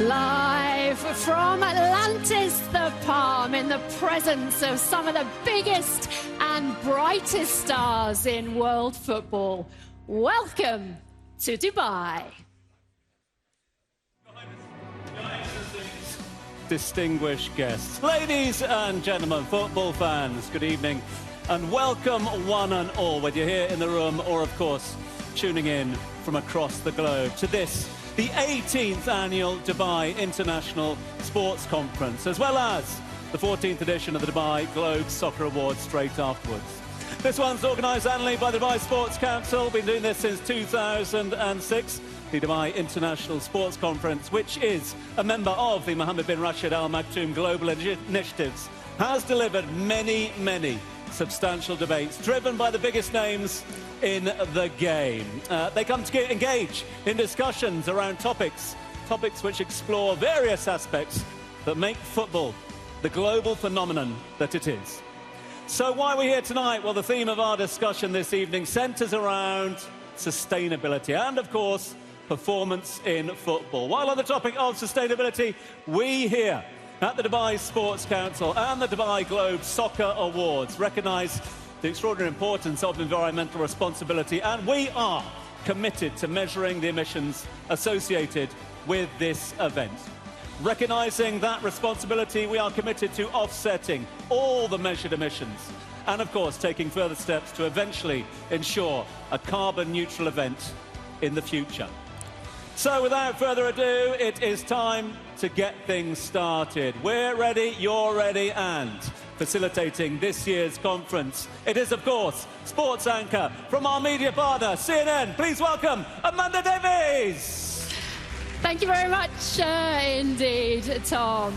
Live from Atlantis the Palm in the presence of some of the biggest and brightest stars in world football. Welcome to Dubai. Distinguished guests, ladies and gentlemen, football fans, good evening and welcome one and all, whether you're here in the room or of course tuning in from across the globe to this, the 18th annual Dubai International Sports Conference, as well as the 14th edition of the Dubai Globe Soccer Awards straight afterwards. This one's organised annually by the Dubai Sports Council, been doing this since 2006. The Dubai International Sports Conference, which is a member of the Mohammed bin Rashid Al Maktoum Global Initiatives, has delivered many substantial debates driven by the biggest names in the game. They come to engage in discussions around topics which explore various aspects that make football the global phenomenon that it is. So why are we here tonight? Well, the theme of our discussion this evening centres around sustainability and, of course, performance in football. While on the topic of sustainability, we here at the Dubai Sports Council and the Dubai Globe Soccer Awards recognise the extraordinary importance of environmental responsibility, and we are committed to measuring the emissions associated with this event. Recognising that responsibility, we are committed to offsetting all the measured emissions and, of course, taking further steps to eventually ensure a carbon-neutral event in the future. So, without further ado, it is time to get things started. We're ready, you're ready, and facilitating this year's conference, it is, of course, sports anchor from our media partner, CNN. Please welcome Amanda Davies. Thank you very much indeed, Tom.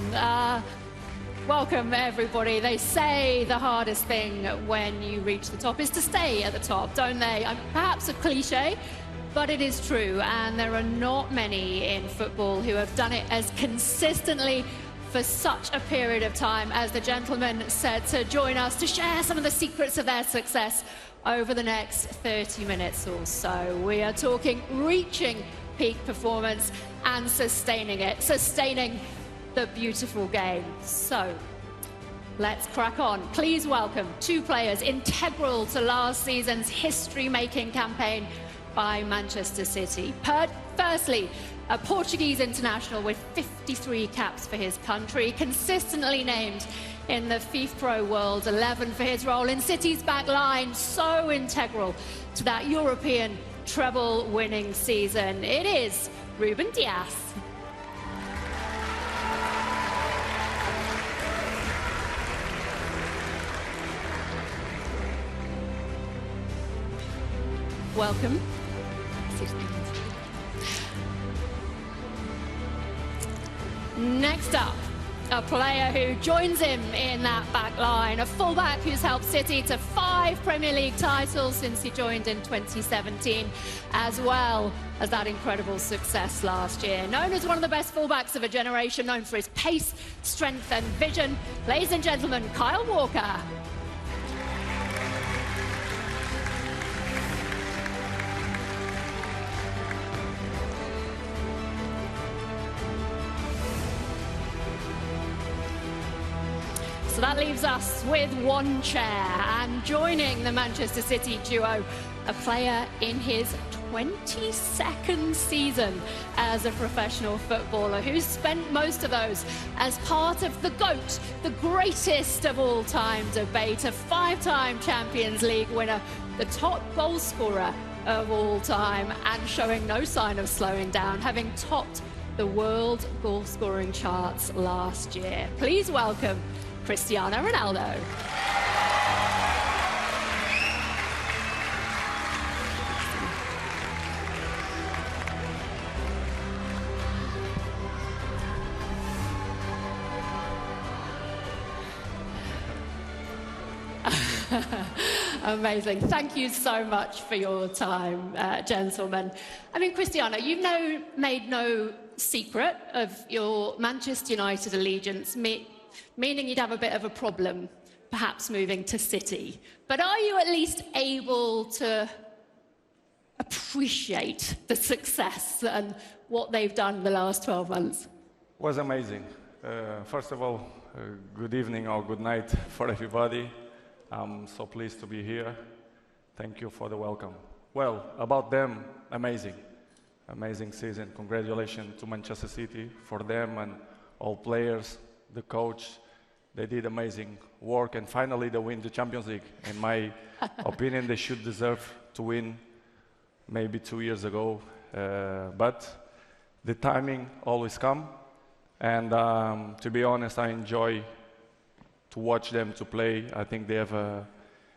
Welcome, everybody. They say the hardest thing when you reach the top is to stay at the top, don't they? Perhaps a cliche, but it is true, and there are not many in football who have done it as consistently for such a period of time as the gentleman said to join us to share some of the secrets of their success over the next 30 minutes or so. We are talking reaching peak performance and sustaining it, sustaining the beautiful game. So let's crack on. Please welcome two players integral to last season's history-making campaign by Manchester City. Firstly, a Portuguese international with 53 caps for his country, consistently named in the FIFPro World 11 for his role in City's back line, so integral to that European treble-winning season. It is Ruben Dias. Welcome. Next up, a player who joins him in that back line, a fullback who's helped City to 5 Premier League titles since he joined in 2017, as well as that incredible success last year. Known as one of the best fullbacks of a generation, known for his pace, strength and vision, ladies and gentlemen, Kyle Walker. So that leaves us with one chair, and joining the Manchester City duo, a player in his 22nd season as a professional footballer, who's spent most of those as part of the GOAT, the greatest of all time debate, a 5-time Champions League winner, the top goal scorer of all time, and showing no sign of slowing down, having topped the world goal scoring charts last year. Please welcome Cristiano Ronaldo. Amazing. Thank you so much for your time, gentlemen. I mean, Cristiano, you've made no secret of your Manchester United allegiance, meaning you'd have a bit of a problem perhaps moving to City. But are you at least able to appreciate the success and what they've done in the last 12 months? Was amazing. First of all, good evening or good night for everybody. I'm so pleased to be here. Thank you for the welcome. Well, about them, amazing. Amazing season. Congratulations to Manchester City, for them and all players, the coach. They did amazing work, and finally they win the Champions League. In my opinion, they should deserve to win maybe 2 years ago. But the timing always comes. And to be honest, I enjoy to watch them to play. I think they have a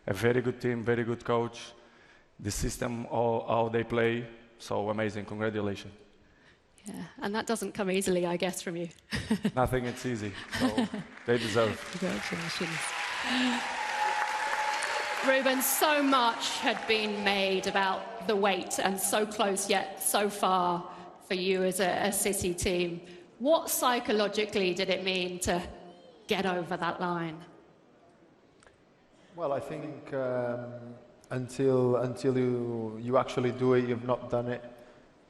very good team, very good coach. The system, how they play, so amazing. Congratulations. Yeah, and that doesn't come easily, I guess, from you. Nothing is easy, so they deserve. Congratulations. Ruben, so much had been made about the wait, and so close yet so far for you as a City team. What psychologically did it mean to get over that line? Well, I think until you actually do it, you've not done it.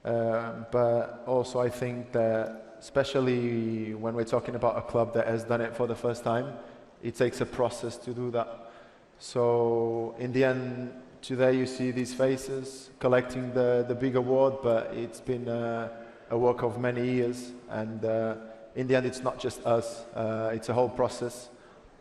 But also I think that, especially when we're talking about a club that has done it for the first time, it takes a process to do that. So in the end, today you see these faces collecting the big award, but it's been a work of many years, and in the end it's not just us, it's a whole process,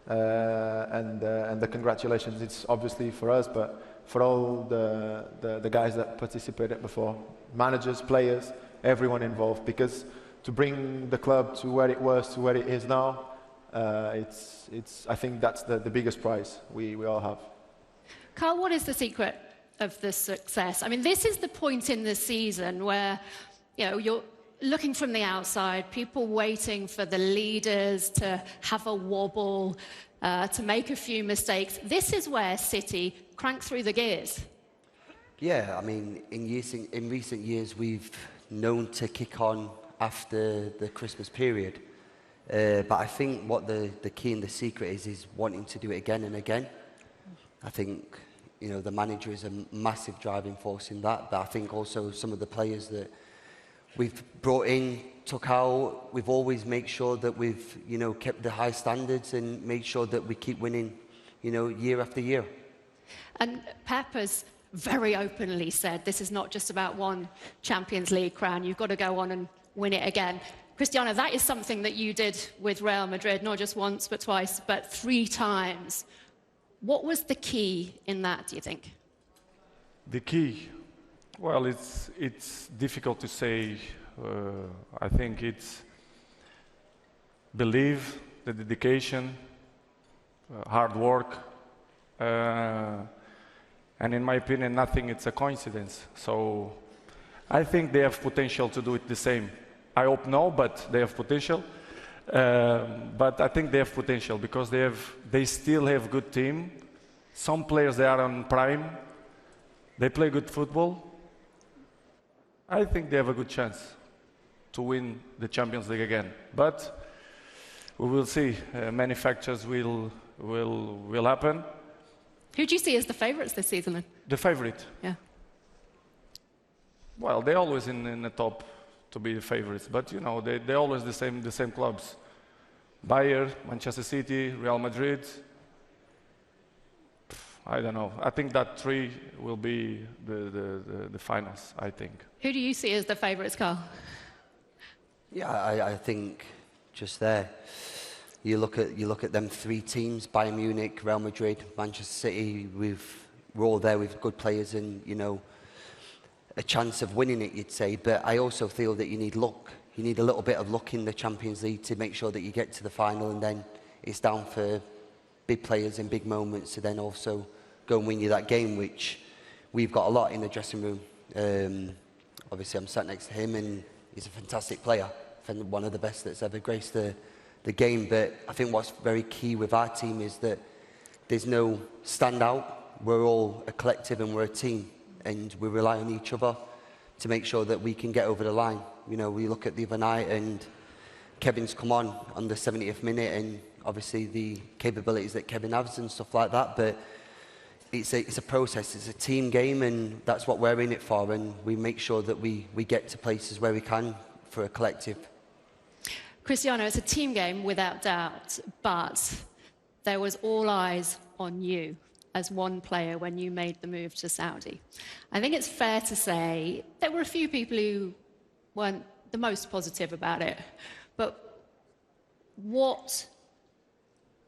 and the congratulations, it's obviously for us, but for all the guys that participated before, managers, players, everyone involved, because to bring the club to where it was, to where it is now, I think that's the biggest prize we all have. Carl, what is the secret of the success? I mean, this is the point in the season where, you know, you're looking from the outside, people waiting for the leaders to have a wobble, to make a few mistakes. This is where City crank through the gears. Yeah, I mean, in recent years, we've known to kick on after the Christmas period. But I think what the key and the secret is wanting to do it again and again. I think, you know, the manager is a massive driving force in that. But I think also some of the players that we've brought in, took out, we've always made sure that we've, you know, kept the high standards and made sure that we keep winning, you know, year after year. And Pep has very openly said this is not just about one Champions League crown. You've got to go on and win it again. Cristiano, that is something that you did with Real Madrid, not just once, but twice, but 3 times. What was the key in that, do you think? The key? Well, it's difficult to say. I think it's belief, the dedication, hard work, and in my opinion, nothing is a coincidence. So I think they have potential to do it the same. I hope no, but they have potential. But I think they have potential because they still have good team. Some players, they are on prime. They play good football. I think they have a good chance to win the Champions League again. But we will see. Many factors will happen. Who do you see as the favourites this season then? The favourite? Yeah. Well, they're always in the top to be the favourites, but you know, they're always the same clubs. Bayern, Manchester City, Real Madrid. I don't know. I think that 3 will be the finals, I think. Who do you see as the favourites, Carl? Yeah, I think just there. You look at them 3 teams: Bayern Munich, Real Madrid, Manchester City. We're all there with good players and, you know, a chance of winning it, you'd say. But I also feel that you need luck. You need a little bit of luck in the Champions League to make sure that you get to the final, and then it's down for big players in big moments to then also go and win you that game, which we've got a lot in the dressing room. Obviously, I'm sat next to him, and he's a fantastic player, one of the best that's ever graced the game. But I think what's very key with our team is that there's no standout. We're all a collective and we're a team, and we rely on each other to make sure that we can get over the line. You know, we look at the other night and Kevin's come on the 70th minute, and obviously the capabilities that Kevin has and stuff like that, but it's a process, it's a team game, and that's what we're in it for, and we make sure that we get to places where we can for a collective. Cristiano, it's a team game without doubt, but there was all eyes on you as one player when you made the move to Saudi. I think it's fair to say there were a few people who weren't the most positive about it, but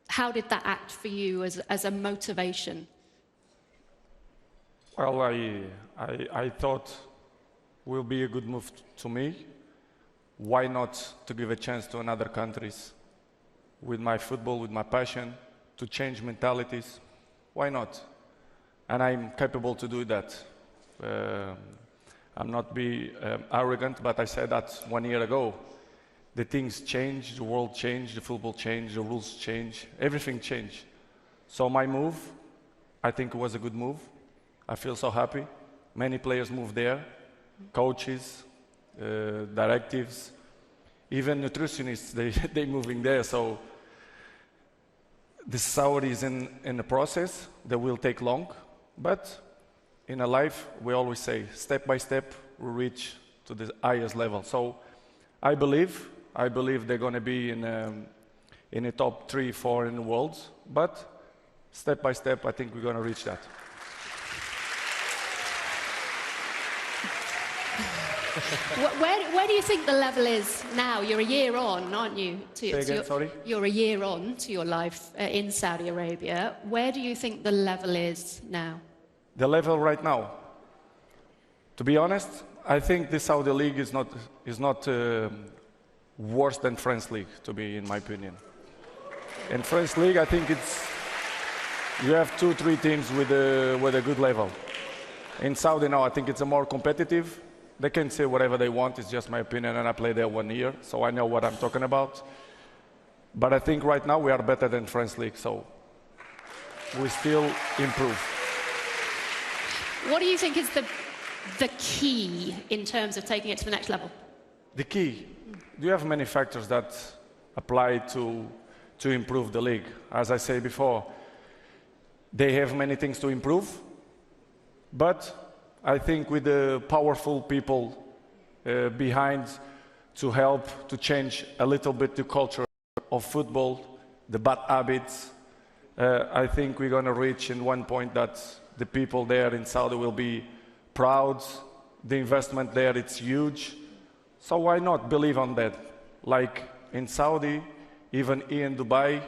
how did that act for you as a motivation? Well, I thought it will be a good move to me. Why not to give a chance to another countries with my football, with my passion, to change mentalities? Why not? And I'm capable to do that. I'm not be arrogant, but I said that 1 year ago. The things change, the world changed, the football changed, the rules changed, everything changed. So my move, I think it was a good move. I feel so happy. Many players moved there, coaches, directives, even nutritionists, they moving there. So the Saudi is in the process that will take long, but in a life, we always say, step by step, we reach to the highest level. So I believe they're going to be in the top 3, 4 in the world, but step by step, I think we're going to reach that. Where do you think the level is now? You're a year on, aren't you? Say again, sorry? You're a year on to your life in Saudi Arabia. Where do you think the level is now? The level right now, to be honest, I think the Saudi League is not worse than French League, to be in my opinion. In French League, I think you have 2, 3 teams with a good level. In Saudi now, I think it's a more competitive. They can say whatever they want, it's just my opinion, and I played there 1 year, so I know what I'm talking about. But I think right now we are better than French League, so we still improve. What do you think is the key in terms of taking it to the next level? The key, you have many factors that apply to improve the league. As I said before, they have many things to improve, but I think with the powerful people behind to help to change a little bit the culture of football, the bad habits, I think we're going to reach in one point that the people there in Saudi will be proud. The investment there, it's huge. So why not believe on that? Like in Saudi, even here in Dubai,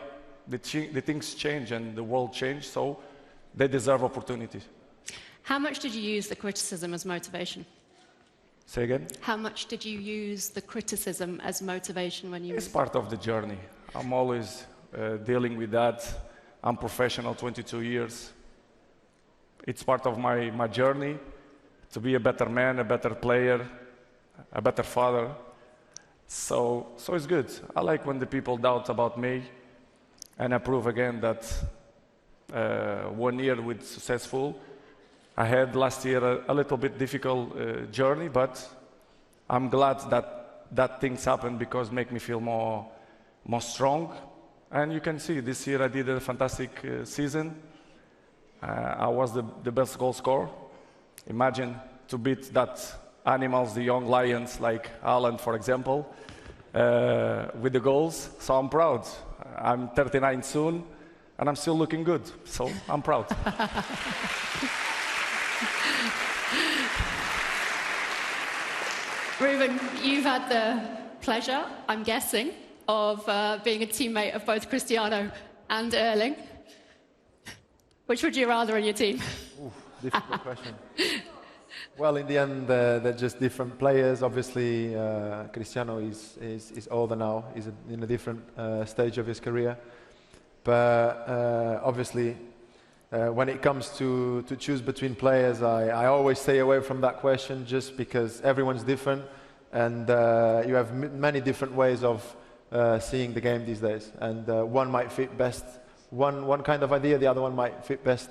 the things change and the world change, so they deserve opportunities. How much did you use the criticism as motivation? Say again? How much did you use the criticism as motivation when you... It's part of the journey. I'm always dealing with that. I'm professional 22 years. It's part of my journey to be a better man, a better player, a better father. So it's good. I like when the people doubt about me, and I prove again that 1 year with successful. I had last year a little bit difficult journey, but I'm glad that things happened because make me feel more strong. And you can see this year I did a fantastic season. I was the best goal scorer. Imagine to beat that animals, the young lions like Haaland, for example, with the goals. So I'm proud. I'm 39 soon, and I'm still looking good. So I'm proud. Ruben, you've had the pleasure, I'm guessing, of being a teammate of both Cristiano and Erling. Which would you rather in your team? Ooh, difficult question. Well, in the end, they're just different players. Obviously, Cristiano is older now. He's in a different stage of his career. But obviously, when it comes to choose between players, I always stay away from that question just because everyone's different and you have many different ways of seeing the game these days. And one might fit best one kind of idea, the other one might fit best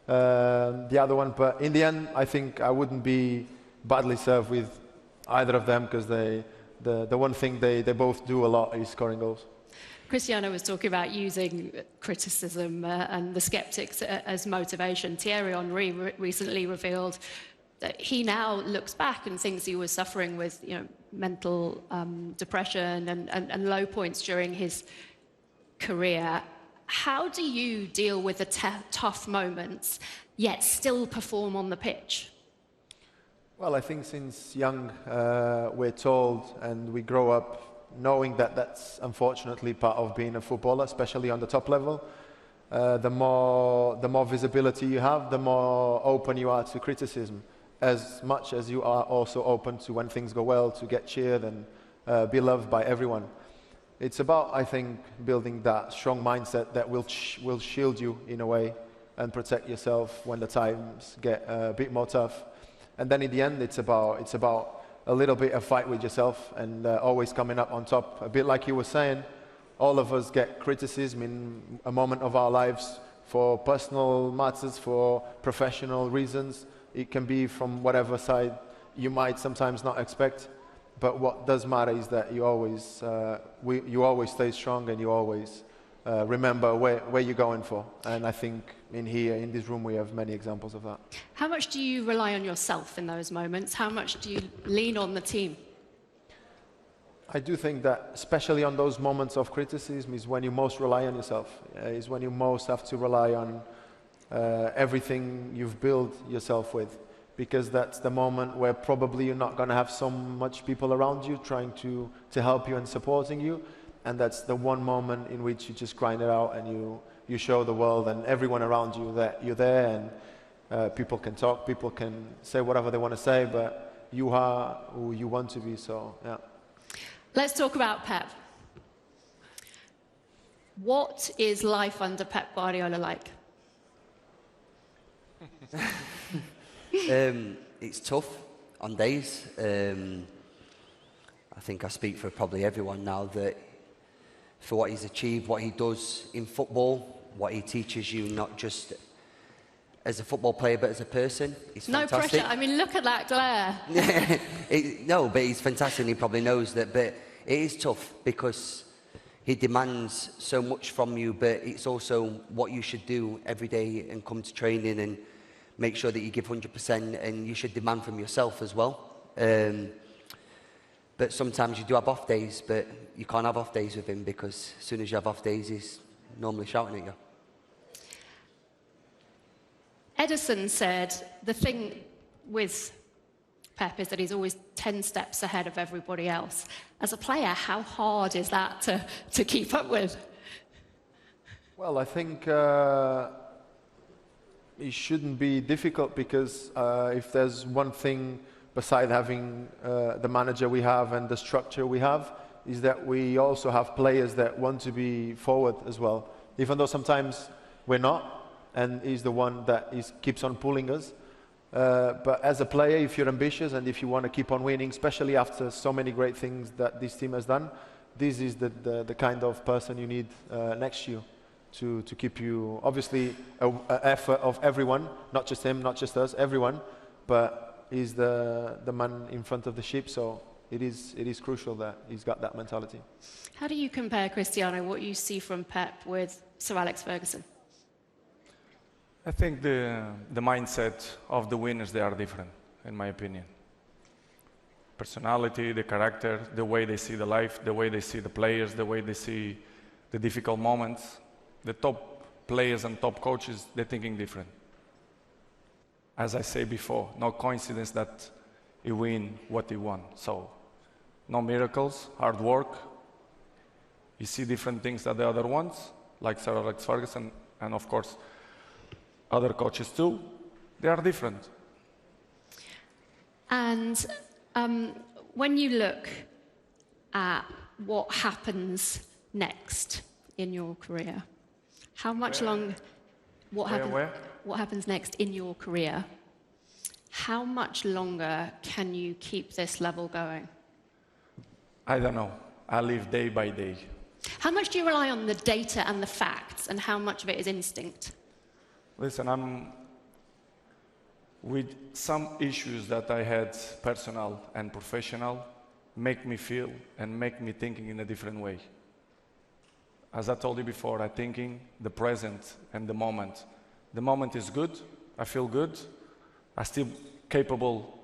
the other one. But in the end, I think I wouldn't be badly served with either of them because the one thing they both do a lot is scoring goals. Cristiano was talking about using criticism and the skeptics as motivation. Thierry Henry recently revealed that he now looks back and thinks he was suffering with, mental depression and low points during his career. How do you deal with the tough moments, yet still perform on the pitch? Well, I think since young, we're told and we grow up knowing that that's unfortunately part of being a footballer, especially on the top level. The more visibility you have, the more open you are to criticism, as much as you are also open to, when things go well, to get cheered and be loved by everyone. It's about, I think, building that strong mindset that will shield you in a way and protect yourself when the times get a bit more tough. And then in the end, it's about a little bit of fight with yourself and always coming up on top. A bit like you were saying, all of us get criticism in a moment of our lives for personal matters, for professional reasons. It can be from whatever side you might sometimes not expect. But what does matter is that you always stay strong and you always remember where you're going for. And I think in this room, we have many examples of that. How much do you rely on yourself in those moments? How much do you lean on the team? I do think that, especially on those moments of criticism, is when you most rely on yourself. Is when you most have to rely on everything you've built yourself with. Because that's the moment where probably you're not going to have so much people around you trying to help you and supporting you. And that's the one moment in which you just grind it out and you show the world and everyone around you that you're there, and people can talk, people can say whatever they want to say, but you are who you want to be, so yeah. Let's talk about Pep. What is life under Pep Guardiola like? It's tough on days. I think I speak for probably everyone now that for what he's achieved, what he does in football, what he teaches you, not just as a football player, but as a person. He's fantastic. No pressure. I mean, look at that glare. No, but he's fantastic and he probably knows that. But it is tough because he demands so much from you, but it's also what you should do every day and come to training and make sure that you give 100%, and you should demand from yourself as well. But sometimes you do have off days, but you can't have off days with him because as soon as you have off days, he's normally shouting at you. Edison said the thing with Pep is that he's always 10 steps ahead of everybody else. As a player, how hard is that to keep up with? Well, I think it shouldn't be difficult because if there's one thing beside having the manager we have and the structure we have, is that we also have players that want to be forward as well. Even though sometimes we're not, and he's the one that keeps on pulling us. But as a player, if you're ambitious and if you want to keep on winning, especially after so many great things that this team has done, this is the kind of person you need next to you to keep you, obviously, an effort of everyone, not just him, not just us, everyone, but he's the man in front of the ship, so it is crucial that he's got that mentality. How do you compare, Cristiano, what you see from Pep with Sir Alex Ferguson? I think the mindset of the winners, they are different, in my opinion. Personality, the character, the way they see the life, the way they see the players, the way they see the difficult moments. The top players and top coaches, they're thinking different. As I say before, no coincidence that he win what he won. So, no miracles, hard work. You see different things than the other ones, like Sir Alex Ferguson, and of course, other coaches too. They are different. And when you look at what happens next in your career, how much longer? What happens next in your career? How much longer can you keep this level going? I don't know. I live day by day. How much do you rely on the data and the facts, and how much of it is instinct? Listen, with some issues that I had, personal and professional, make me feel and make me thinking in a different way. As I told you before, I'm thinking the present and the moment. The moment is good, I feel good, I'm still capable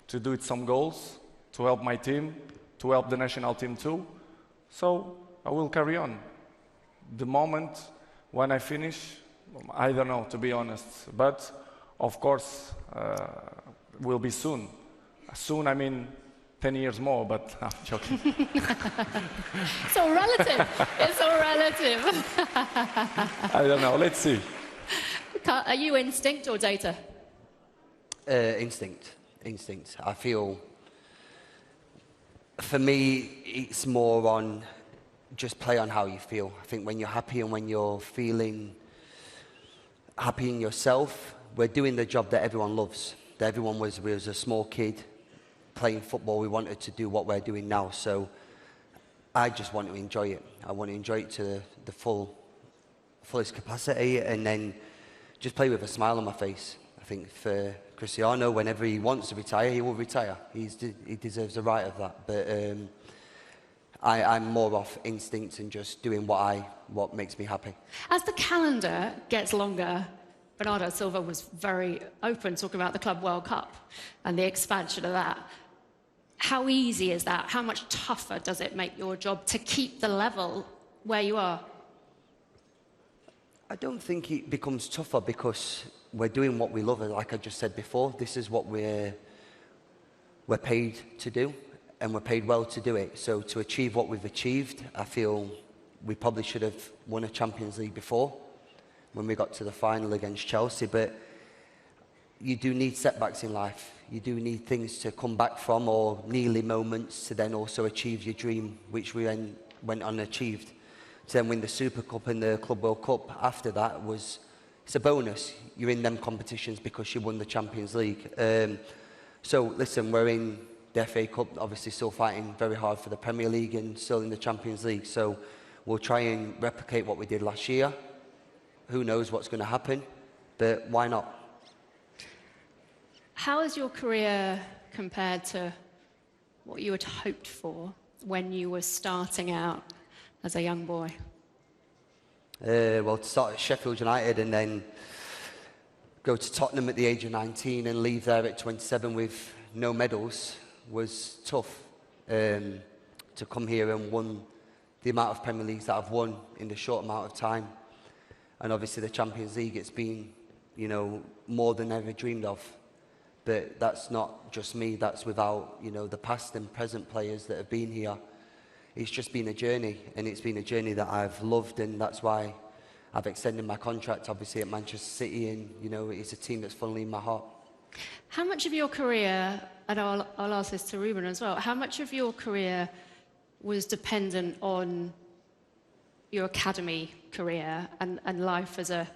to do some goals, to help my team, to help the national team too. So I will carry on. The moment when I finish, I don't know, to be honest. But of course, will be soon. Soon, I mean 10 years more, but I'm joking. It's all relative. It's all relative. I don't know, let's see. Are you instinct or data? Instinct. I feel, for me, it's more on just play on how you feel. I think when you're happy and when you're feeling happy in yourself, we're doing the job that everyone loves. That everyone was a small kid playing football. We wanted to do what we're doing now. So I just want to enjoy it. I want to enjoy it to the fullest capacity, and then just play with a smile on my face. I think for Cristiano, whenever he wants to retire, he will retire. He deserves the right of that. But I'm more off instinct and just doing what makes me happy. As the calendar gets longer, Bernardo Silva was very open talking about the Club World Cup and the expansion of that. How easy is that? How much tougher does it make your job to keep the level where you are? I don't think it becomes tougher because we're doing what we love. And like I just said before, this is what we're paid to do, and we're paid well to do it. So to achieve what we've achieved, I feel we probably should have won a Champions League before when we got to the final against Chelsea. But you do need setbacks in life. You do need things to come back from, or nearly moments to then also achieve your dream, which we then went on and achieved. To then win the Super Cup and the Club World Cup after that it's a bonus. You're in them competitions because you won the Champions League. So listen, we're in the FA Cup, obviously still fighting very hard for the Premier League and still in the Champions League. So we'll try and replicate what we did last year. Who knows what's going to happen, but why not? How has your career compared to what you had hoped for when you were starting out as a young boy? Well, to start at Sheffield United and then go to Tottenham at the age of 19 and leave there at 27 with no medals was tough. To come here and won the amount of Premier Leagues that I've won in the short amount of time. And obviously the Champions League, it's been, more than ever dreamed of. But that's not just me, that's without, the past and present players that have been here. It's just been a journey, and it's been a journey that I've loved, and that's why I've extended my contract, obviously, at Manchester City, and, it's a team that's funnily in my heart. How much of your career, and I'll ask this to Ruben as well, how much of your career was dependent on your academy career and life as a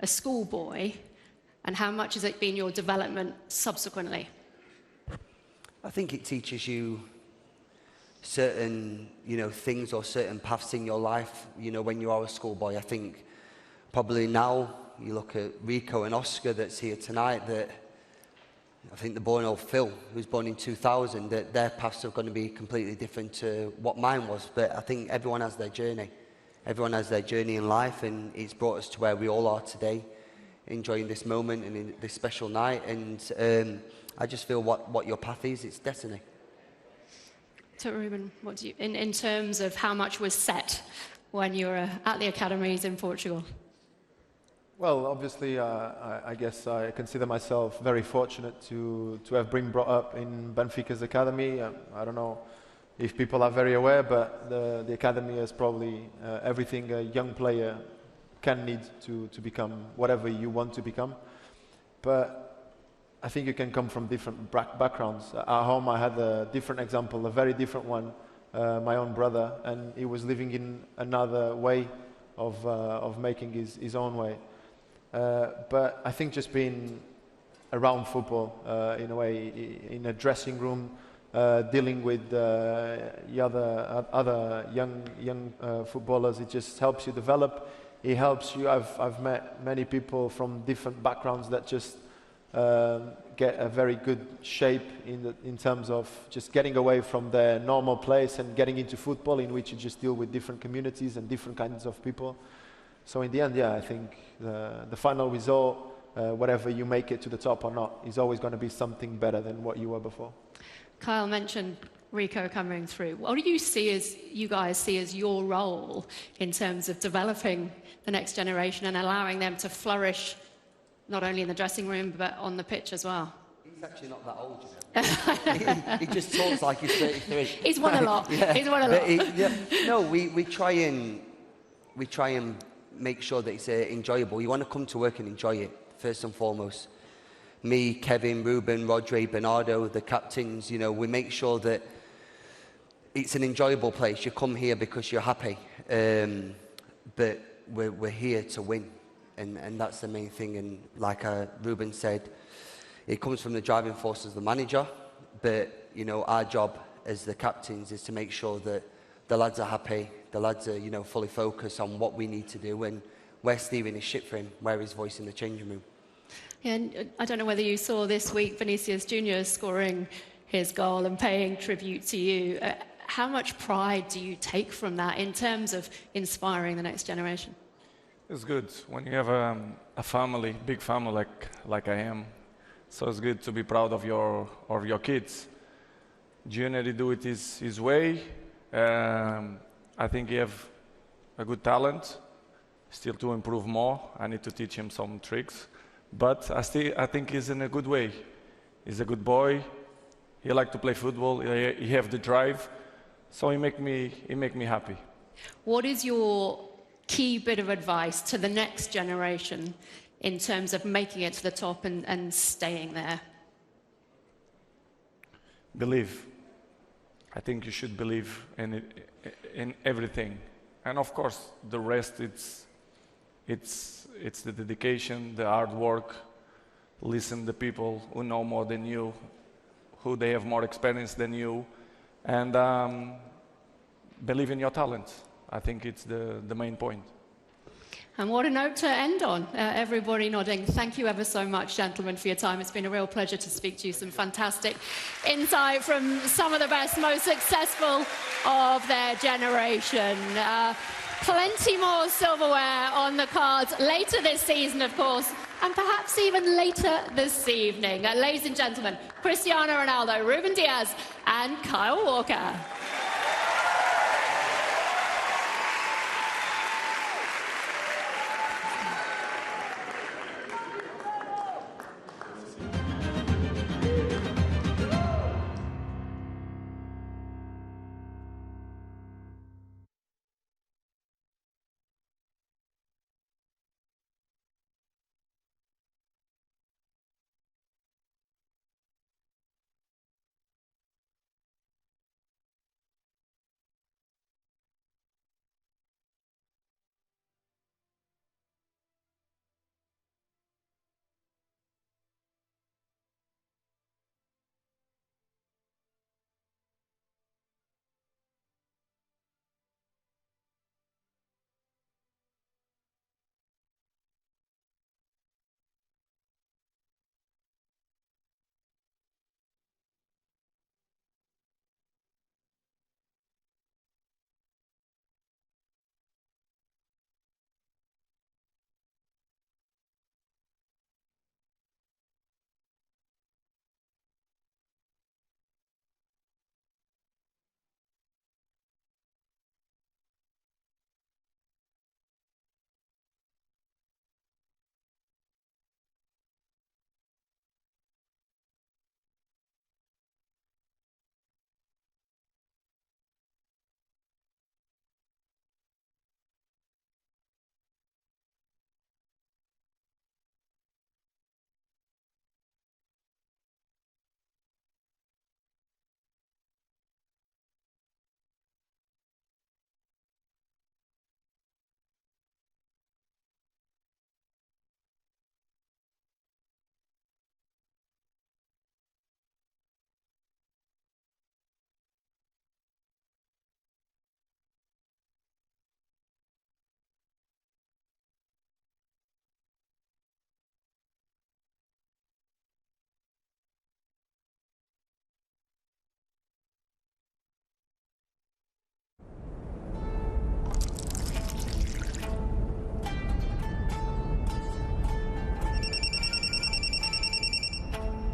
schoolboy, and how much has it been your development subsequently? I think it teaches you certain, things or certain paths in your life, when you are a schoolboy. I think probably now, you look at Rico and Oscar that's here tonight, that I think the boy old Phil, who's born in 2000, that their paths are going to be completely different to what mine was. But I think everyone has their journey. Everyone has their journey in life, and it's brought us to where we all are today, enjoying this moment and in this special night. And I just feel what your path is, it's destiny. So Ruben, what do you, in terms of how much was set when you were at the academies in Portugal? Well, obviously, I guess I consider myself very fortunate to have been brought up in Benfica's academy. I don't know if people are very aware, but the academy is probably everything a young player can need to become whatever you want to become. But I think you can come from different backgrounds. At home, I had a different example, a very different one, my own brother, and he was living in another way of making his own way. But I think just being around football, in a way, in a dressing room, dealing with the other young footballers, it just helps you develop. It helps you. I've met many people from different backgrounds that just get a very good shape in terms of just getting away from their normal place and getting into football, in which you just deal with different communities and different kinds of people. So in the end, yeah, I think the final result, whatever you make it to the top or not, is always going to be something better than what you were before. Kyle mentioned Rico coming through. What do you guys see as your role in terms of developing the next generation and allowing them to flourish not only in the dressing room but on the pitch as well? He's actually not that old, you know. he just talks like he's 33. He's won a lot. Yeah. He's won a lot. No, we try and make sure that it's enjoyable. You want to come to work and enjoy it, first and foremost. Me, Kevin, Ruben, Rodri, Bernardo, the captains, you know, we make sure that it's an enjoyable place. You come here because you're happy, but we're here to win, and that's the main thing. And like Ruben said, it comes from the driving force as the manager, but you know, our job as the captains is to make sure that the lads are happy, the lads are, you know, fully focused on what we need to do, and we're steering his ship for him, we're his voice in the changing room. Yeah, and I don't know whether you saw this week Vinicius Junior scoring his goal and paying tribute to you. How much pride do you take from that in terms of inspiring the next generation? It's good when you have a family, big family like I am. So it's good to be proud of your kids. Junior do it his way. I think he have a good talent. Still to improve more. I need to teach him some tricks. But I think he's in a good way. He's a good boy. He like to play football. He have the drive. So he make me happy. What is your key bit of advice to the next generation in terms of making it to the top and staying there? Believe. I think you should believe in everything. And of course, the rest, it's the dedication, the hard work, listen to people who know more than you, who they have more experience than you, and believe in your talent. I think it's the main point. And what a note to end on. Everybody nodding. Thank you ever so much, gentlemen, for your time. It's been a real pleasure to speak to you. Some fantastic insight from some of the best, most successful of their generation. Plenty more silverware on the cards later this season, of course, and perhaps even later this evening. Ladies and gentlemen, Cristiano Ronaldo, Ruben Diaz, and Kyle Walker.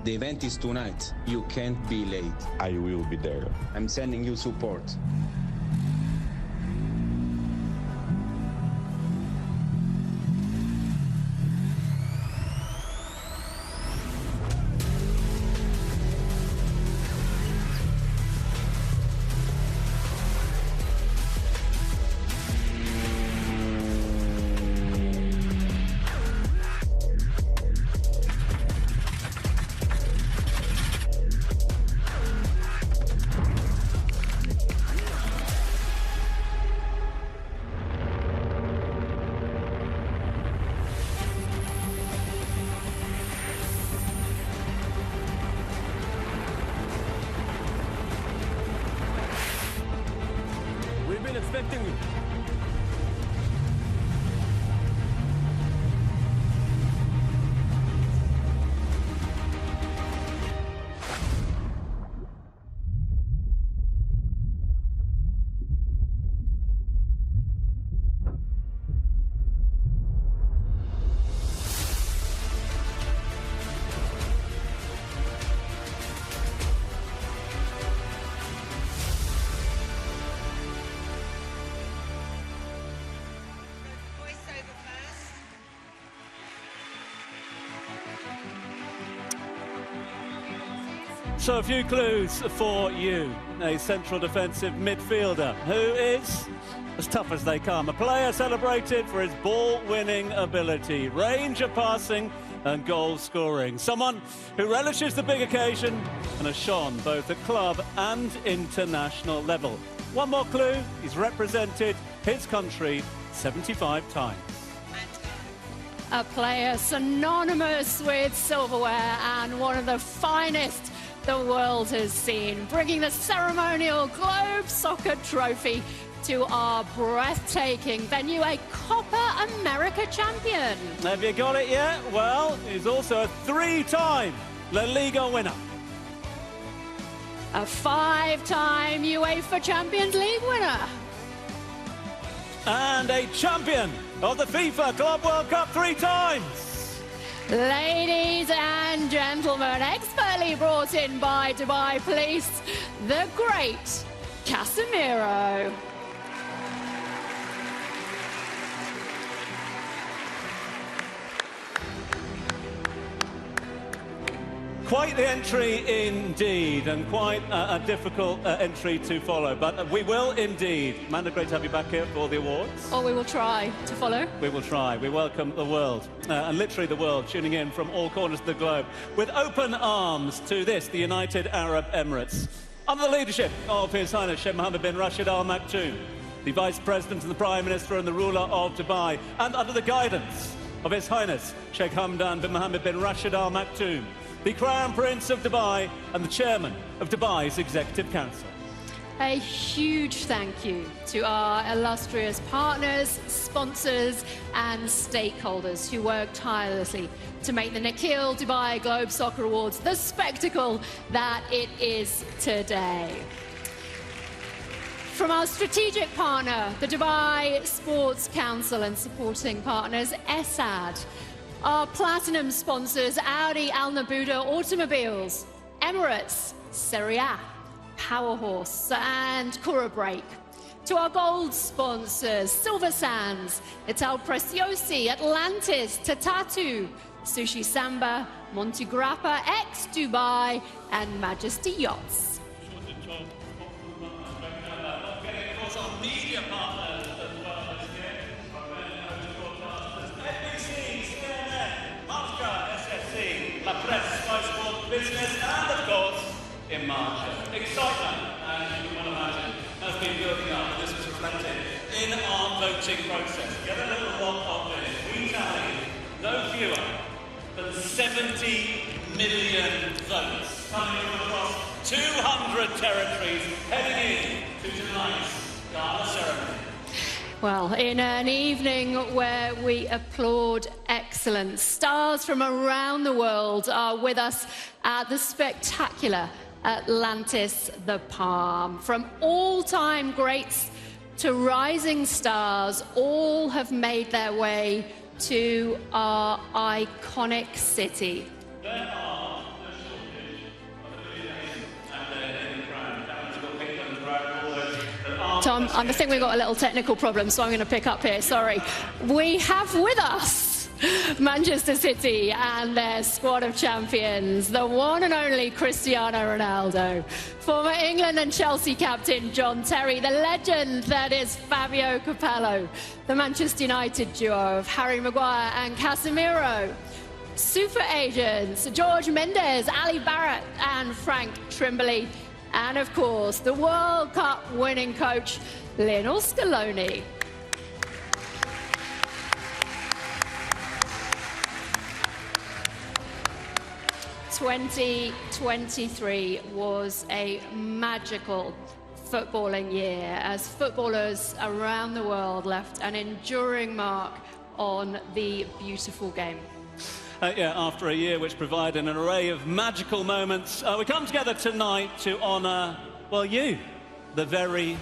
The event is tonight. You can't be late. I will be there. I'm sending you support. We've been expecting you. So a few clues for you. A central defensive midfielder who is as tough as they come. A player celebrated for his ball-winning ability, range of passing and goal scoring. Someone who relishes the big occasion and has shone both at club and international level. One more clue, he's represented his country 75 times. A player synonymous with silverware and one of the finest the world has seen, bringing the ceremonial Globe Soccer Trophy to our breathtaking venue, a Copa America champion. Have you got it yet? Well, he's also a three-time La Liga winner. A five-time UEFA Champions League winner. And a champion of the FIFA Club World Cup 3 times. Ladies and gentlemen, expertly brought in by Dubai Police, the great Casemiro. Quite the entry indeed, and quite a difficult entry to follow, but we will indeed. Amanda, great to have you back here for the awards. Or we will try to follow. We will try. We welcome the world, and literally the world, tuning in from all corners of the globe, with open arms to this, the United Arab Emirates. Under the leadership of His Highness Sheikh Mohammed bin Rashid Al Maktoum, the Vice President and the Prime Minister and the ruler of Dubai, and under the guidance of His Highness Sheikh Hamdan bin Mohammed bin Rashid Al Maktoum, the Crown Prince of Dubai and the Chairman of Dubai's Executive Council. A huge thank you to our illustrious partners, sponsors and stakeholders who worked tirelessly to make the Nakheel Dubai Globe Soccer Awards the spectacle that it is today. From our strategic partner, the Dubai Sports Council, and supporting partners, Essad, our platinum sponsors, Audi Al Nabuda Automobiles, Emirates, Serie A, Powerhorse and Cura Brake. To our gold sponsors, Silver Sands, Ital Preciosi, Atlantis, Tatatu, Sushi Samba, Montegrappa, X Dubai and Majesty Yachts. Business and, of course, Imagia. Excitement, as you can imagine, has been building up. This was reflected in our voting process. Get a little lot of this. We tallied no fewer than 70 million votes coming from across 200 territories heading in to tonight's gala ceremony. Well, in an evening where we applaud excellence, stars from around the world are with us at the spectacular Atlantis The Palm. From all-time greats to rising stars, all have made their way to our iconic city. There are the Tom, I think we've got a little technical problem, so I'm going to pick up here. Sorry. We have with us Manchester City and their squad of champions, the one and only Cristiano Ronaldo, former England and Chelsea captain John Terry, the legend that is Fabio Capello, the Manchester United duo of Harry Maguire and Casemiro, super agents George Mendes, Ali Barrett and Frank Trimbley, and of course the World Cup winning coach Lionel Scaloni. 2023 was a magical footballing year as footballers around the world left an enduring mark on the beautiful game. After a year which provided an array of magical moments, we come together tonight to honour, well, you, the very,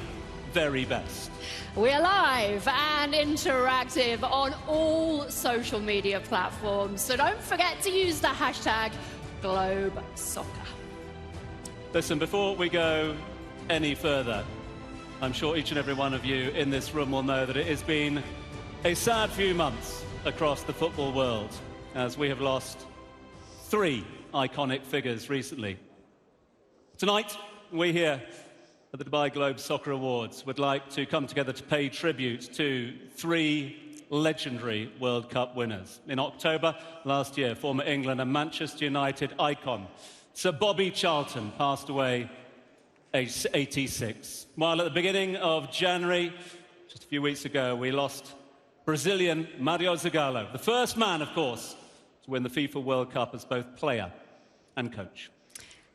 very best. We are live and interactive on all social media platforms, so don't forget to use the hashtag #GlobeSoccer. Listen, before we go any further, I'm sure each and every one of you in this room will know that it has been a sad few months across the football world, as we have lost 3 iconic figures recently. Tonight, we here at the Dubai Globe Soccer Awards would like to come together to pay tribute to 3 legendary World Cup winners. In October last year, former England and Manchester United icon Sir Bobby Charlton passed away aged 86. While at the beginning of January, just a few weeks ago, we lost Brazilian Mario Zagallo, the first man, of course, to win the FIFA World Cup as both player and coach.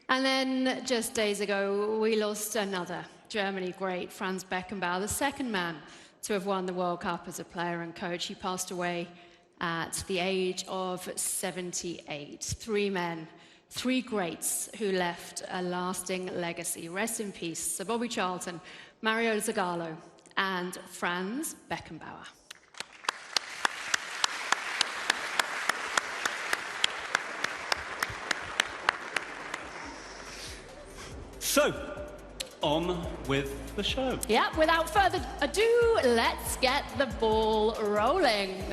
And then just days ago, we lost another Germany great, Franz Beckenbauer, the second man to have won the World Cup as a player and coach. He passed away at the age of 78. 3 men, 3 greats who left a lasting legacy. Rest in peace, Sir Bobby Charlton, Mario Zagallo, and Franz Beckenbauer. So, on with the show. Yeah, without further ado, let's get the ball rolling.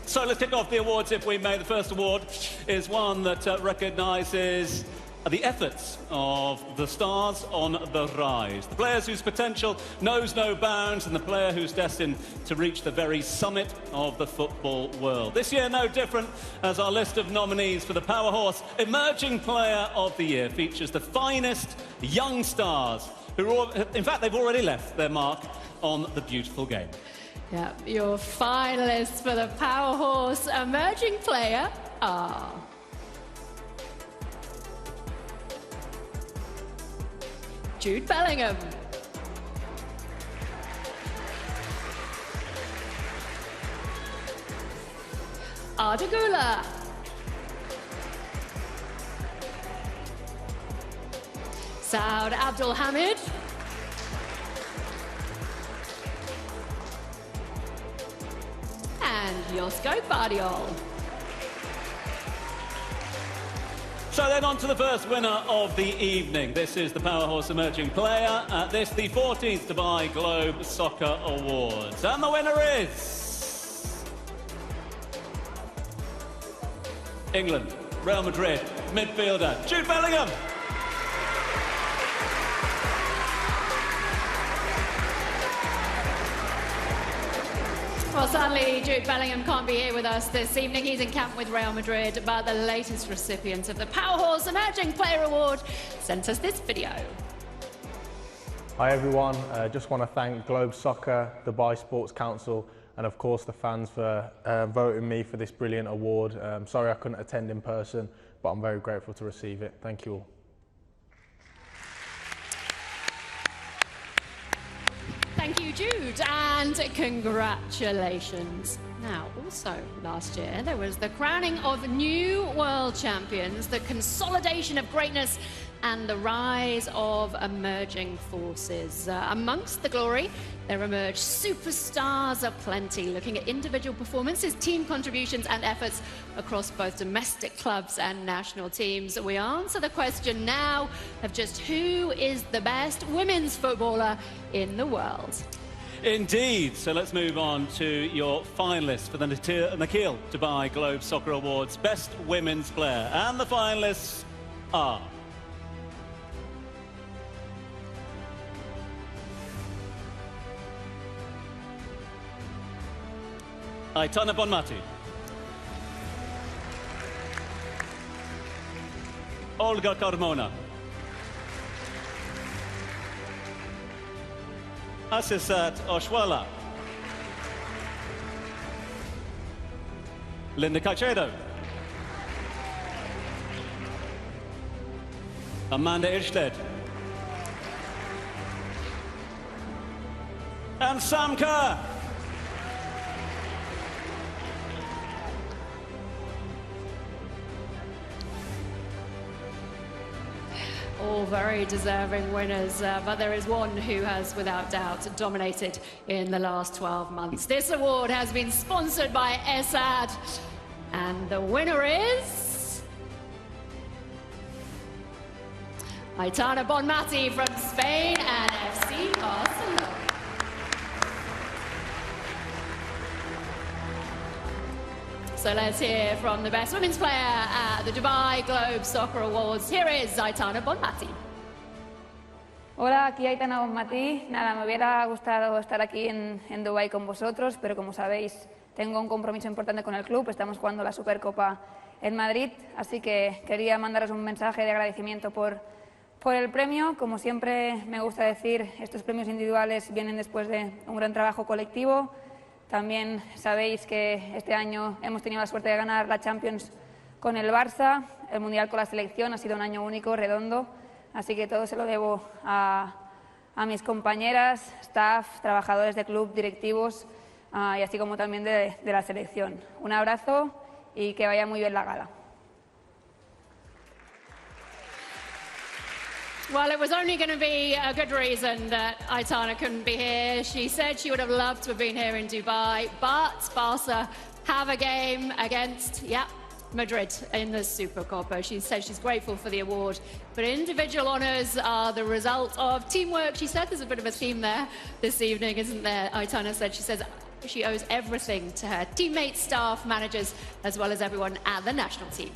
So let's kick off the awards, if we may. The first award is one that recognises the efforts of the stars on the rise. The players whose potential knows no bounds and the player who's destined to reach the very summit of the football world. This year, no different, as our list of nominees for the Powerhorse Emerging Player of the Year features the finest young stars who, in fact, they've already left their mark on the beautiful game. Yeah, your finalists for the Powerhorse Emerging Player are... Jude Bellingham. Arda Güler. Saud Abdulhamid. And Josko Gvardiol. So then on to the first winner of the evening. This is the Powerhorse Emerging Player at this, the 14th Dubai Globe Soccer Awards. And the winner is... England, Real Madrid, midfielder, Jude Bellingham. Well, sadly, Jude Bellingham can't be here with us this evening. He's in camp with Real Madrid, but the latest recipient of the Powerhorse Emerging Player Award sent us this video. Hi everyone, just want to thank Globe Soccer, Dubai Sports Council, and of course the fans for voting me for this brilliant award. Sorry I couldn't attend in person, but I'm very grateful to receive it. Thank you all. Thank you, Jude, and congratulations. Now, also last year, there was the crowning of new world champions, the consolidation of greatness and the rise of emerging forces. Amongst the glory, there emerge superstars aplenty, looking at individual performances, team contributions and efforts across both domestic clubs and national teams. We answer the question now of just who is the best women's footballer in the world. Indeed. So let's move on to your finalists for the Nakheel Dubai Globe Soccer Awards Best Women's Player. And the finalists are... Aitana Bonmati, Olga Carmona, Asisat Oshwala, Linda Caicedo, Amanda Irstedt, and Sam Kerr. All very deserving winners, but there is one who has, without doubt, dominated in the last 12 months. This award has been sponsored by Esad, and the winner is... Aitana Bonmati from Spain and FC Barcelona. So let's hear from the best women's player at the Dubai Globe Soccer Awards. Here is Aitana Bonmati. Hola, aquí Aitana Bonmati. Nada, me hubiera gustado estar aquí en Dubái con vosotros, pero como sabéis, tengo un compromiso importante con el club. Estamos jugando la Supercopa en Madrid, así que quería mandaros un mensaje de agradecimiento por el premio. Como siempre me gusta decir, estos premios individuales vienen después de un gran trabajo colectivo. También sabéis que este año hemos tenido la suerte de ganar la Champions con el Barça, el Mundial con la selección, ha sido un año único, redondo, así que todo se lo debo a mis compañeras, staff, trabajadores de club, directivos y así como también de la selección. Un abrazo y que vaya muy bien la gala. Well, it was only going to be a good reason that Aitana couldn't be here. She said she would have loved to have been here in Dubai, but Barca have a game against, Madrid in the Supercopa. She said she's grateful for the award, but individual honours are the result of teamwork. She said there's a bit of a theme there this evening, isn't there? Aitana said she says she owes everything to her teammates, staff, managers, as well as everyone at the national team.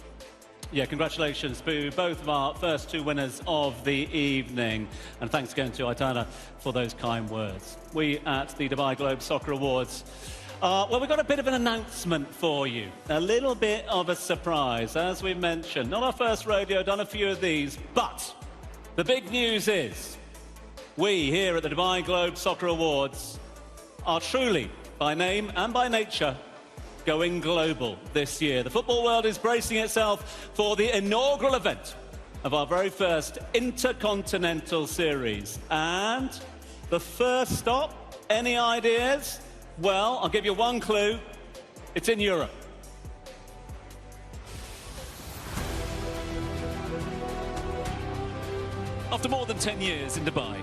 Yeah, congratulations to both of our first two winners of the evening. And thanks again to Aitana for those kind words. We at the Dubai Globe Soccer Awards, well, we've got a bit of an announcement for you. A little bit of a surprise, as we mentioned. Not our first rodeo, done a few of these, but the big news is we here at the Dubai Globe Soccer Awards are truly, by name and by nature, going global this year. The football world is bracing itself for the inaugural event of our very first Intercontinental Series. And the first stop, any ideas? Well, I'll give you one clue. It's in Europe. After more than 10 years in Dubai,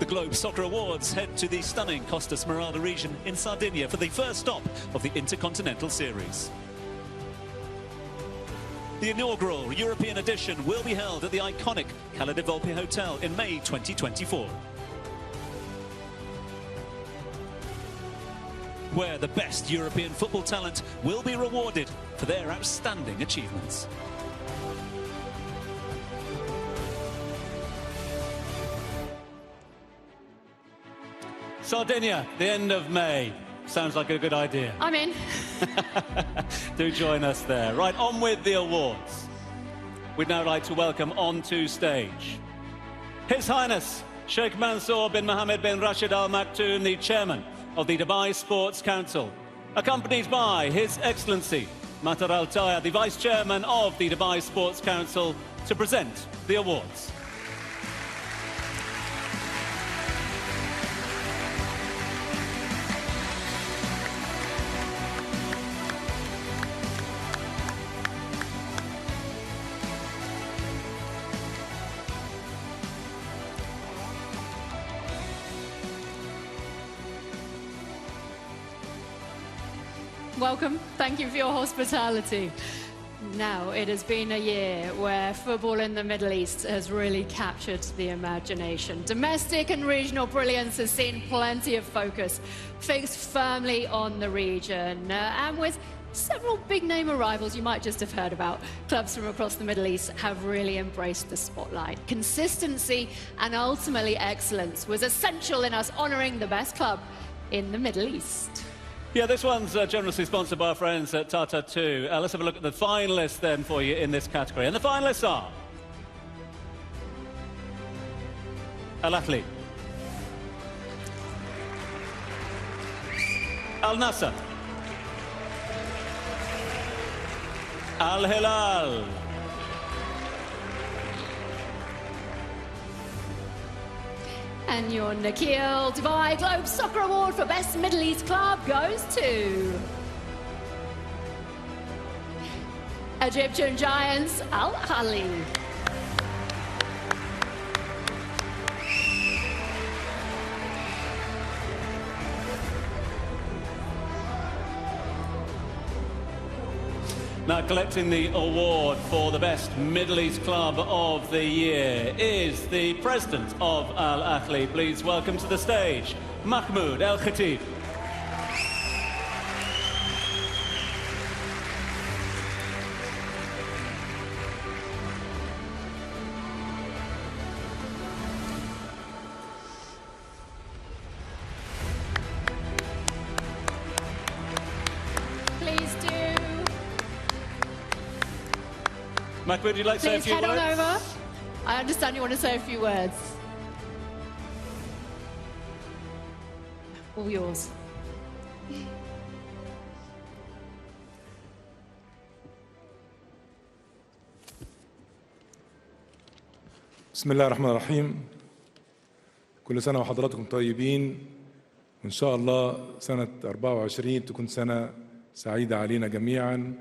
the Globe Soccer Awards head to the stunning Costa Smeralda region in Sardinia for the first stop of the Intercontinental Series. The inaugural European edition will be held at the iconic Cala de Volpe Hotel in May 2024, where the best European football talent will be rewarded for their outstanding achievements. Sardinia, the end of May. Sounds like a good idea. I'm in. Do join us there. Right, on with the awards. We'd now like to welcome onto stage His Highness Sheikh Mansour bin Mohammed bin Rashid Al Maktoum, the chairman of the Dubai Sports Council, accompanied by His Excellency Matar Al Taya, the vice chairman of the Dubai Sports Council, to present the awards. welcome. Thank you for your hospitality. Now, it has been a year where football in the Middle East has really captured the imagination. Domestic and regional brilliance has seen plenty of focus fixed firmly on the region. And with several big-name arrivals you might just have heard about, clubs from across the Middle East have really embraced the spotlight. Consistency and ultimately excellence was essential in us honouring the best club in the Middle East. Yeah, this one's generously sponsored by our friends at Tata 2. Let's have a look at the finalists then for you in this category. And the finalists are Al Ahly, Al Nassr, Al Hilal, And your Nakheel Dubai Globe Soccer Award for Best Middle East Club goes to Egyptian Giants Al Ahly. Now, collecting the award for the best Middle East club of the year is the president of Al Ahly. Please welcome to the stage, Mahmoud El Khatib. Mahmoud, would you like to say a few words? Please head on over. I understand you want to say a few words. All yours. بسم الله الرحمن الرحيم. كل سنة وحضراتكم طيبين، وإن شاء الله سنة 24 تكون سنة سعيدة علينا جميعاً،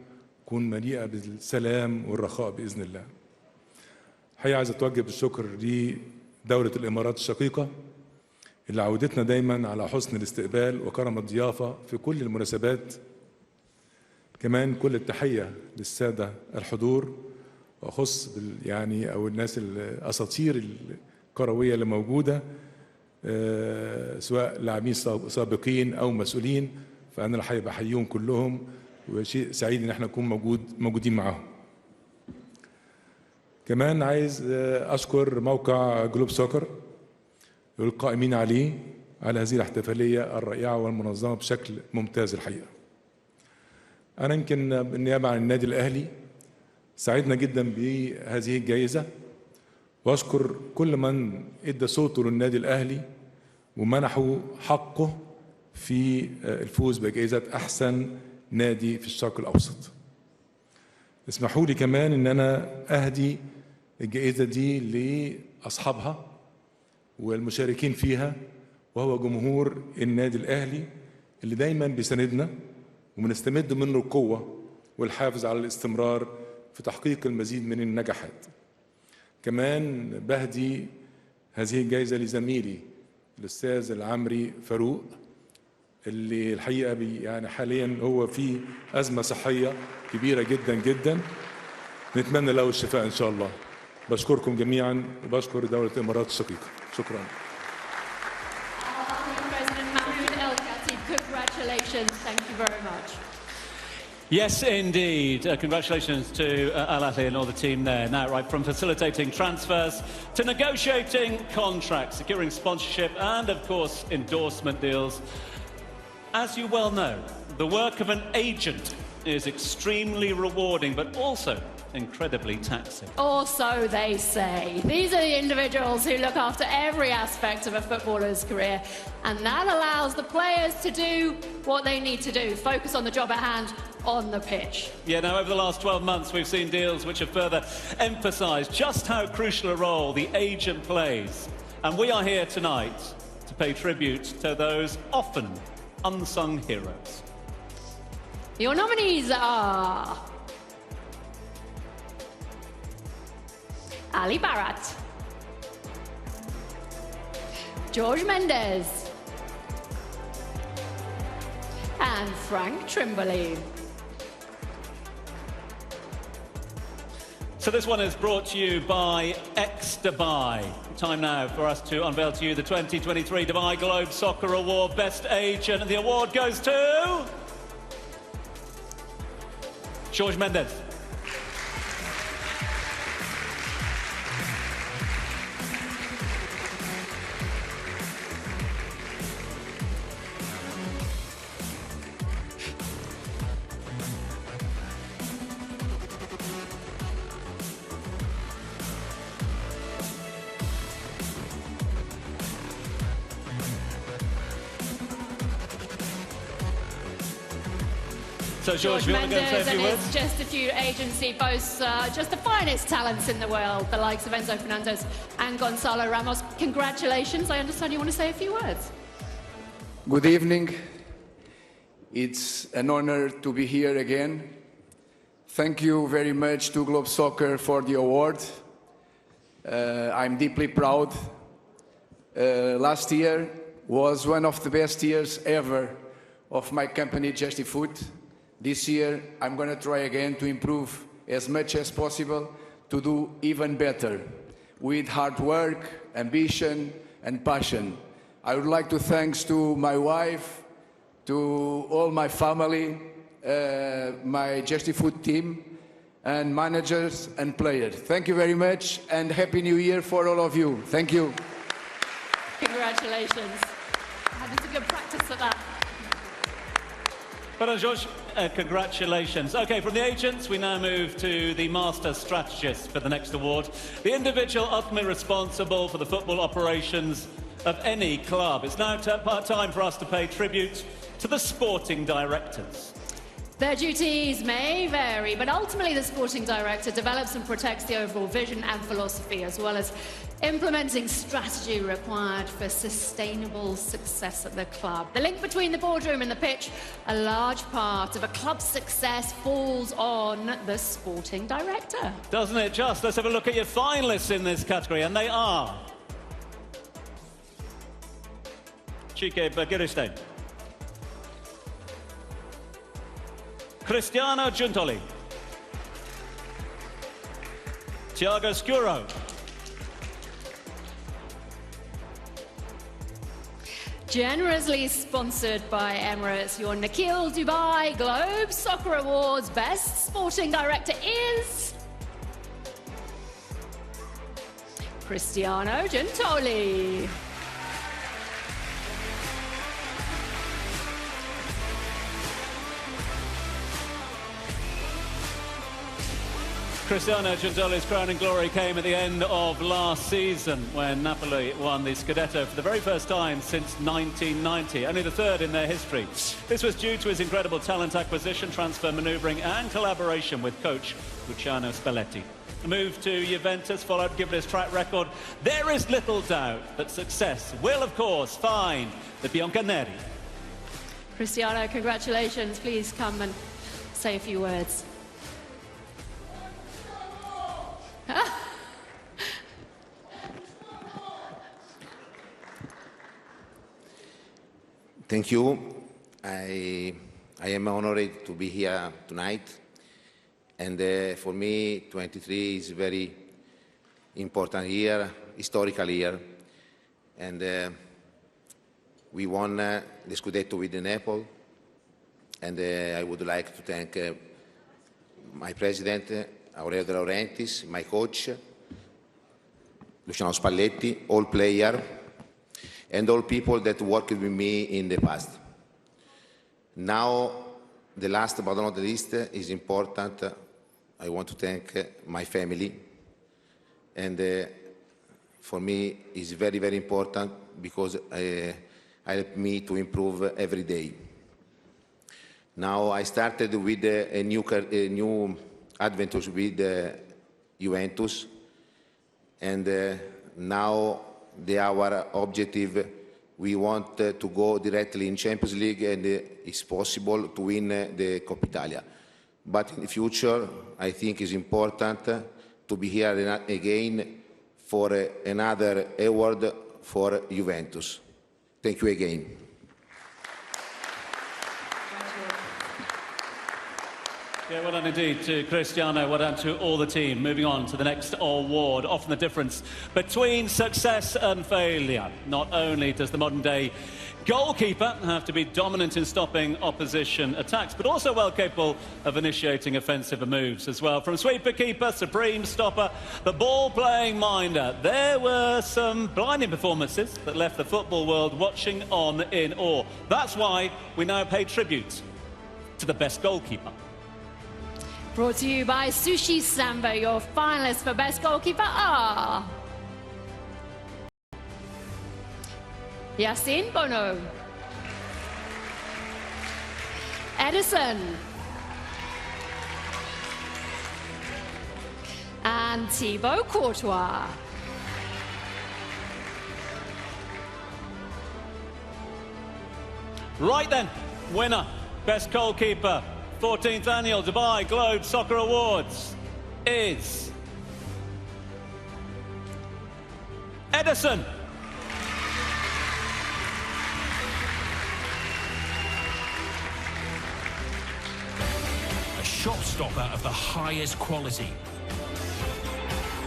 تكون مليئة بالسلام والرخاء بإذن الله. الحقيقة عايز أتوجه بالشكر لدولة الإمارات الشقيقة اللي عودتنا دايماً على حسن الاستقبال وكرم الضيافة في كل المناسبات. كمان كل التحية للسادة الحضور، وأخص أو الناس الأساطير الكروية اللي موجودة، سواء لاعبين سابقين أو مسؤولين، فأنا الحقيقة بحييهم كلهم، وشيء سعيد إن احنا نكون موجودين معاهم. كمان عايز أشكر موقع جلوب سوكر والقائمين عليه على هذه الاحتفالية الرائعة والمنظمة بشكل ممتاز الحقيقة. أنا يمكن بالنيابة عن النادي الأهلي سعدنا جدا بهذه الجائزة، وأشكر كل من ادى صوته للنادي الأهلي ومنحوا حقه في الفوز بجائزة أحسن نادي في الشرق الأوسط. اسمحوا لي كمان إن أنا أهدي الجائزة دي لأصحابها والمشاركين فيها، وهو جمهور النادي الأهلي اللي دايما بيساندنا وبنستمد منه القوة والحافز على الاستمرار في تحقيق المزيد من النجاحات. كمان بهدي هذه الجائزة لزميلي الأستاذ العمري فاروق، اللي الحقيقة يعني حاليا هو في أزمة صحية كبيرة جدا جدا، نتمنى له الشفاء إن شاء الله. بشكركم جميعا وبشكر دولة الإمارات الشقيقة. شكرا. President Mahmoud El Khatib, congratulations. Thank you very much. Yes, indeed. Congratulations to Al Ahly and all the team there. Now, right from facilitating transfers to negotiating contracts, securing sponsorship and, of course, endorsement deals. As you well know, the work of an agent is extremely rewarding, but also incredibly taxing. Or so they say. These are the individuals who look after every aspect of a footballer's career, and that allows the players to do what they need to do, focus on the job at hand on the pitch. Yeah, now over the last 12 months we've seen deals which have further emphasised just how crucial a role the agent plays. And we are here tonight to pay tribute to those often unsung heroes. Your nominees are Ali Barat, George Mendes, and Frank Trimberley. So this one is brought to you by X-Dubai. Time now for us to unveil to you the 2023 Dubai Globe Soccer Award Best Agent. And the award goes to Jorge Mendes. So, George, you want to go and say a few words? It's just a few agency boasts, just the finest talents in the world, the likes of Enzo Fernandez and Gonzalo Ramos. Congratulations. I understand you want to say a few words. Good evening. It's an honor to be here again. Thank you very much to Globe Soccer for the award. I'm deeply proud. Last year was one of the best years ever of my company, Justifoot. This year, I'm going to try again to improve as much as possible to do even better with hard work, ambition, and passion. I would like to thank to my wife, to all my family, my Justifoot team, and managers and players. Thank you very much, and Happy New Year for all of you. Thank you. Congratulations. Having some good practice at that. Well, George, congratulations. OK, from the agents, we now move to the master strategist for the next award, the individual ultimately responsible for the football operations of any club. It's now time for us to pay tribute to the sporting directors. Their duties may vary, but ultimately the sporting director develops and protects the overall vision and philosophy, as well as implementing strategy required for sustainable success at the club. The link between the boardroom and the pitch, a large part of a club's success falls on the sporting director. Doesn't it just? Let's have a look at your finalists in this category, and they are Chike Bergerstein, Cristiano Giuntoli, Thiago Scuro, generously sponsored by Emirates, your Nikhil Dubai Globe Soccer Awards Best Sporting Director is Cristiano Giuntoli. Cristiano Giuntoli's crowning glory came at the end of last season when Napoli won the Scudetto for the very first time since 1990, only the third in their history. This was due to his incredible talent acquisition, transfer manoeuvring and collaboration with coach Luciano Spalletti. The move to Juventus followed, given his track record. There is little doubt that success will, of course, find the Bianconeri. Cristiano, congratulations. Please come and say a few words. Thank you. I am honored to be here tonight, and for me, 23 is a very important year, historical year, and we won the Scudetto with the Napoli, and I would like to thank my president, Aurelio De Laurentiis, my coach, Luciano Spalletti, all players, and all people that worked with me in the past. Now, the last but not the least is important. I want to thank my family, and for me it's very, very important because help me to improve every day. Now I started with a new adventures with Juventus, and now our objective, we want to go directly in Champions League, and it's possible to win the Coppa Italia. But in the future, I think it's important to be here again for another award for Juventus. Thank you again. Yeah, well done indeed to Cristiano, well done to all the team. Moving on to the next award, often the difference between success and failure. Not only does the modern-day goalkeeper have to be dominant in stopping opposition attacks, but also well capable of initiating offensive moves as well. From sweeper keeper, supreme stopper, the ball-playing minder, there were some blinding performances that left the football world watching on in awe. That's why we now pay tribute to the best goalkeeper. Brought to you by Sushi Sambo. Your finalists for Best Goalkeeper are Yassine Bono, Ederson, and Thibaut Courtois. Right then, winner, Best Goalkeeper, 14th Annual Dubai Globe Soccer Awards is Ederson. A shot stopper of the highest quality.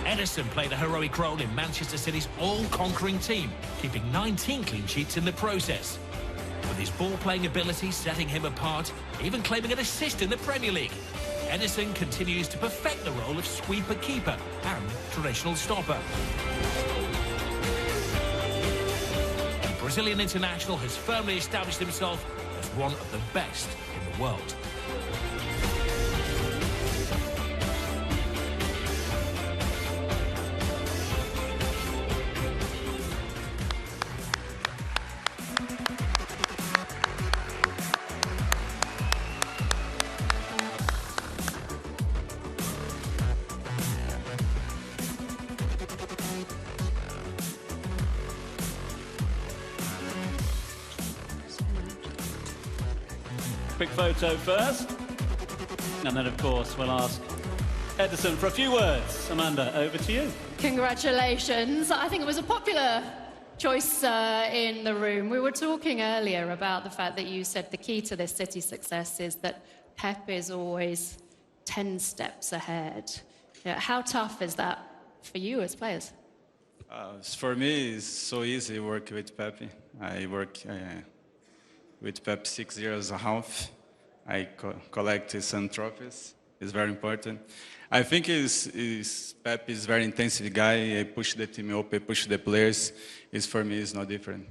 Ederson played a heroic role in Manchester City's all-conquering team, keeping 19 clean sheets in the process. With his ball-playing ability setting him apart, even claiming an assist in the Premier League. Ederson continues to perfect the role of sweeper-keeper and traditional stopper. The Brazilian international has firmly established himself as one of the best in the world. Quick photo first, and then of course we'll ask Ederson for a few words. Amanda, over to you. Congratulations. I think it was a popular choice in the room. We were talking earlier about the fact that you said the key to this City success is that Pep is always 10 steps ahead. Yeah, how tough is that for you as players? For me, it's so easy to work with Pep. I work with Pep 6 years and a half. I collect some trophies. It's very important. I think Pep is very intensive guy. I push the team up, I push the players. For me, it's no different.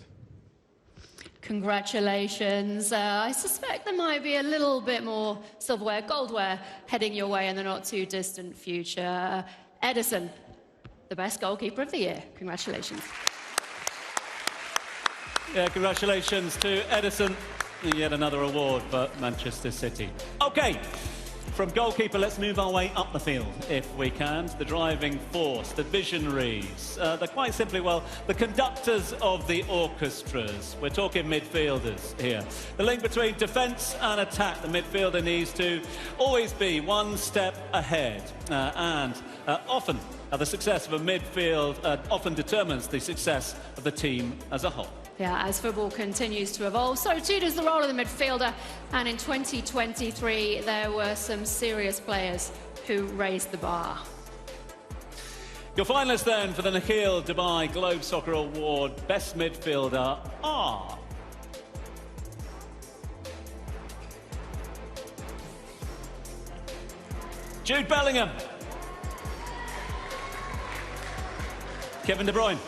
Congratulations. I suspect there might be a little bit more silverware, goldware heading your way in the not too distant future. Ederson, the best goalkeeper of the year. Congratulations. Yeah, congratulations to Ederson. Yet another award for Manchester City. OK, from goalkeeper, let's move our way up the field, if we can, to the driving force, the visionaries. They're quite simply, well, the conductors of the orchestras. We're talking midfielders here. The link between defence and attack. The midfielder needs to always be one step ahead. Often, the success of a midfield often determines the success of the team as a whole. Yeah, as football continues to evolve, so too does the role of the midfielder. And in 2023, there were some serious players who raised the bar. Your finalists then for the Nakheel Dubai Globe Soccer Award Best Midfielder are Jude Bellingham, Kevin De Bruyne,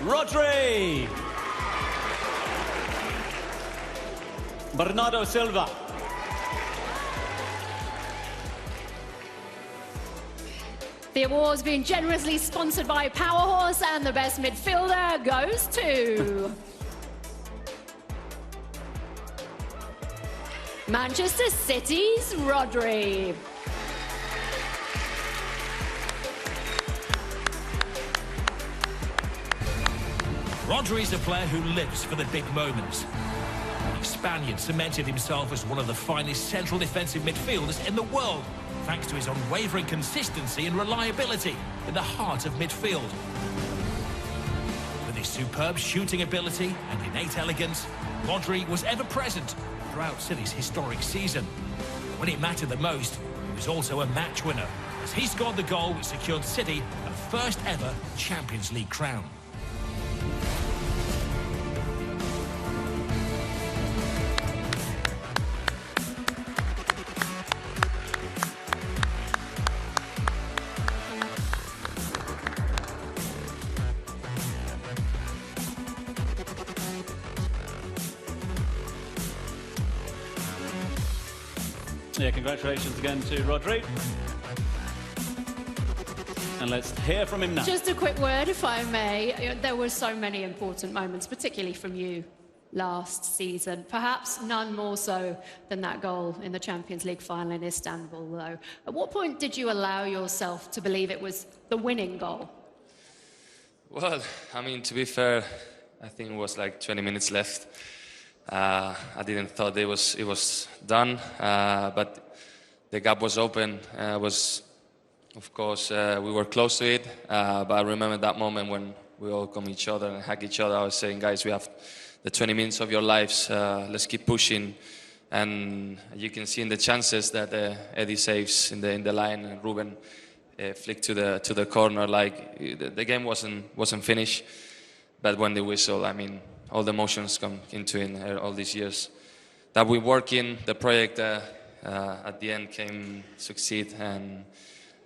Rodri, Bernardo Silva, the award's been generously sponsored by Powerhorse, and the best midfielder goes to Manchester City's Rodri. Rodri is a player who lives for the big moments. The Spaniard cemented himself as one of the finest central defensive midfielders in the world, thanks to his unwavering consistency and reliability in the heart of midfield. With his superb shooting ability and innate elegance, Rodri was ever present, throughout City's historic season. When it mattered the most, he was also a match winner, as he scored the goal which secured City a first ever Champions League crown. Yeah, congratulations again to Rodri. And let's hear from him now. Just a quick word, if I may. There were so many important moments, particularly from you last season. Perhaps none more so than that goal in the Champions League final in Istanbul, though. At what point did you allow yourself to believe it was the winning goal? Well, I mean, to be fair, I think it was like 20 minutes left. I didn't thought it was done, but the gap was open. Of course, we were close to it, but I remember that moment when we all come each other and hug each other. I was saying, guys, we have the 20 minutes of your lives. Let's keep pushing. And you can see in the chances that Eddie saves in the line, and Ruben flicked to the corner. Like the game wasn't finished, but when the whistle, I mean, all the emotions come into it all these years that we work in. The project at the end came succeed, and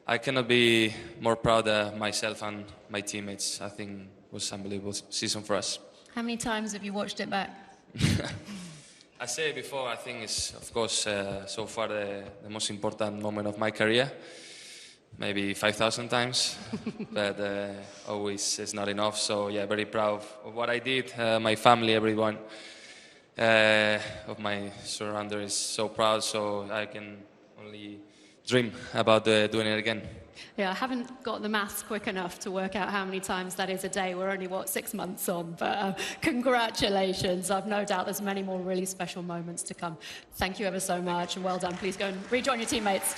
I cannot be more proud of myself and my teammates. I think it was an unbelievable season for us. How many times have you watched it back? I said it before, I think it's, of course, so far the most important moment of my career. Maybe 5,000 times, but always it's not enough. So yeah, very proud of what I did. My family, everyone of my surrounder is so proud. So I can only dream about doing it again. Yeah, I haven't got the maths quick enough to work out how many times that is a day. We're only, 6 months on? But congratulations. I've no doubt there's many more really special moments to come. Thank you ever so much, and well done. Please go and rejoin your teammates.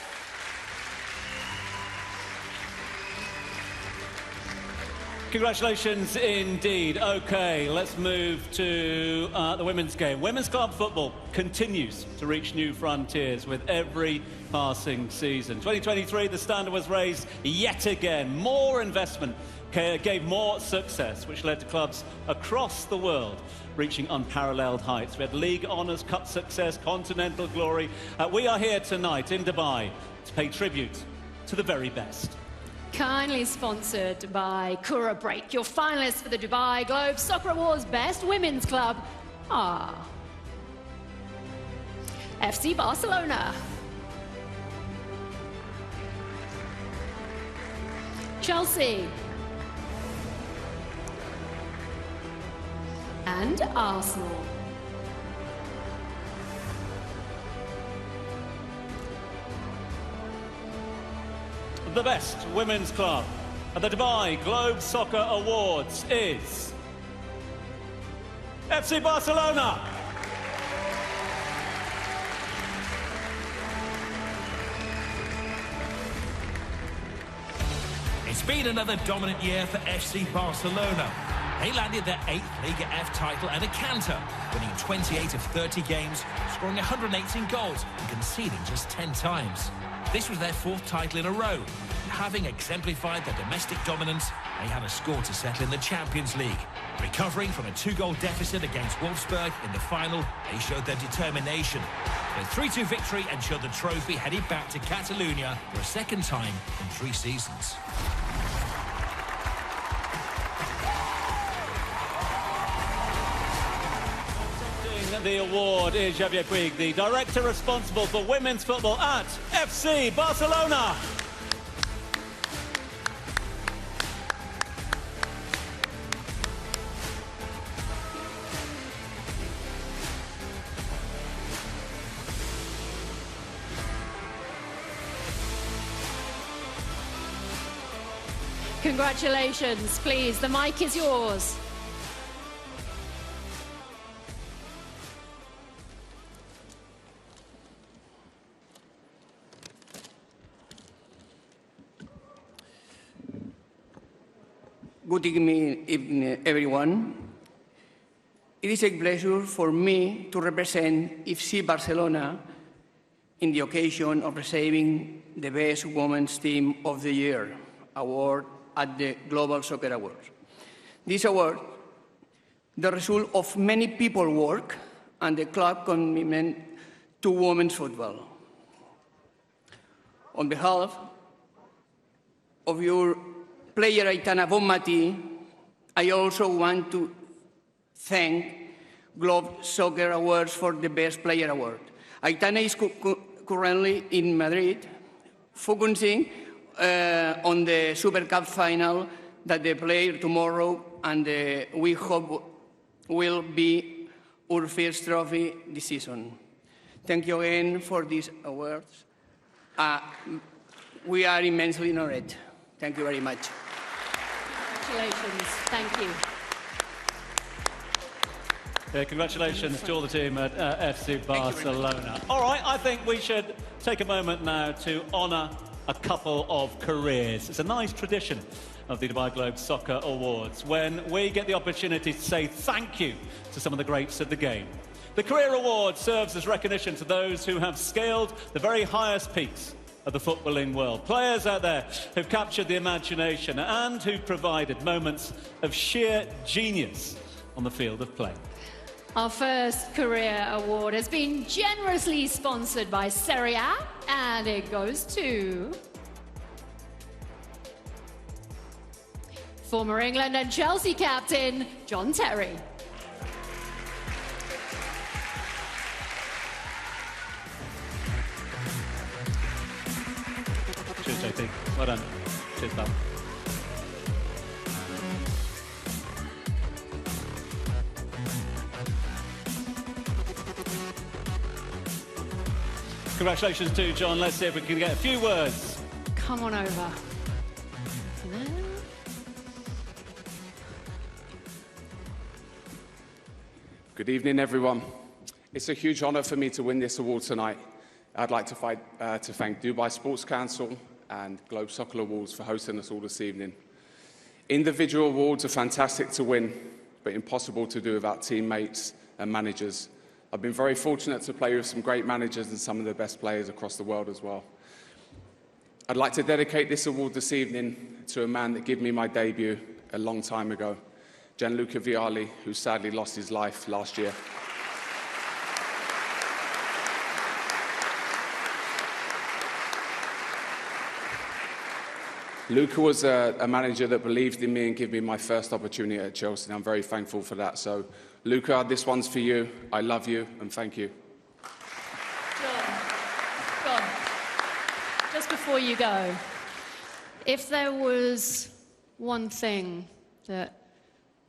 Congratulations indeed. Okay, let's move to the women's game. Women's club football continues to reach new frontiers with every passing season. 2023, the standard was raised yet again. More investment gave more success, which led to clubs across the world reaching unparalleled heights. We had league honours, cup success, continental glory. We are here tonight in Dubai to pay tribute to the very best. Kindly sponsored by Cura Break, your finalists for the Dubai Globe Soccer Awards Best Women's Club are FC Barcelona, Chelsea, and Arsenal. The best women's club at the Dubai Globe Soccer Awards is FC Barcelona. It's been another dominant year for FC Barcelona. They landed their 8th Liga F title at a canter, winning 28 of 30 games, scoring 118 goals and conceding just 10 times. This was their 4th title in a row. Having exemplified their domestic dominance, they had a score to settle in the Champions League. Recovering from a 2-goal deficit against Wolfsburg in the final, they showed their determination. The 3-2 victory ensured the trophy headed back to Catalonia for a 2nd time in 3 seasons. The award is Javier Puig, the director responsible for women's football at FC Barcelona. Congratulations, please. The mic is yours. Good evening, everyone. It is a pleasure for me to represent FC Barcelona in the occasion of receiving the Best Women's Team of the Year award at the Global Soccer Awards. This award, the result of many people's work and the club commitment to women's football. On behalf of your player Aitana Bonmatí, I also want to thank Globe Soccer Awards for the Best Player Award. Aitana is currently in Madrid, focusing on the Super Cup final that they play tomorrow, and we hope will be our first trophy this season. Thank you again for these awards. We are immensely honored. Thank you very much. Congratulations. Thank you. Yeah, congratulations to all the team at FC Barcelona. All right, I think we should take a moment now to honour a couple of careers. It's a nice tradition of the Dubai Globe Soccer Awards when we get the opportunity to say thank you to some of the greats of the game. The Career Award serves as recognition to those who have scaled the very highest peaks of the footballing world. Players out there who've captured the imagination and who've provided moments of sheer genius on the field of play. Our first career award has been generously sponsored by Serie A, and it goes to former England and Chelsea captain John Terry. Cheers, JT. Well done. Cheers, pal. Congratulations to John. Let's see if we can get a few words. Come on over. Good evening, everyone. It's a huge honour for me to win this award tonight. I'd like to thank Dubai Sports Council and Globe Soccer Awards for hosting us all this evening. Individual awards are fantastic to win, but impossible to do without teammates and managers. I've been very fortunate to play with some great managers and some of the best players across the world as well. I'd like to dedicate this award this evening to a man that gave me my debut a long time ago, Gianluca Vialli, who sadly lost his life last year. Luca was a manager that believed in me and gave me my first opportunity at Chelsea, and I'm very thankful for that. So, Luca, this one's for you. I love you, and thank you. John, just before you go, if there was one thing that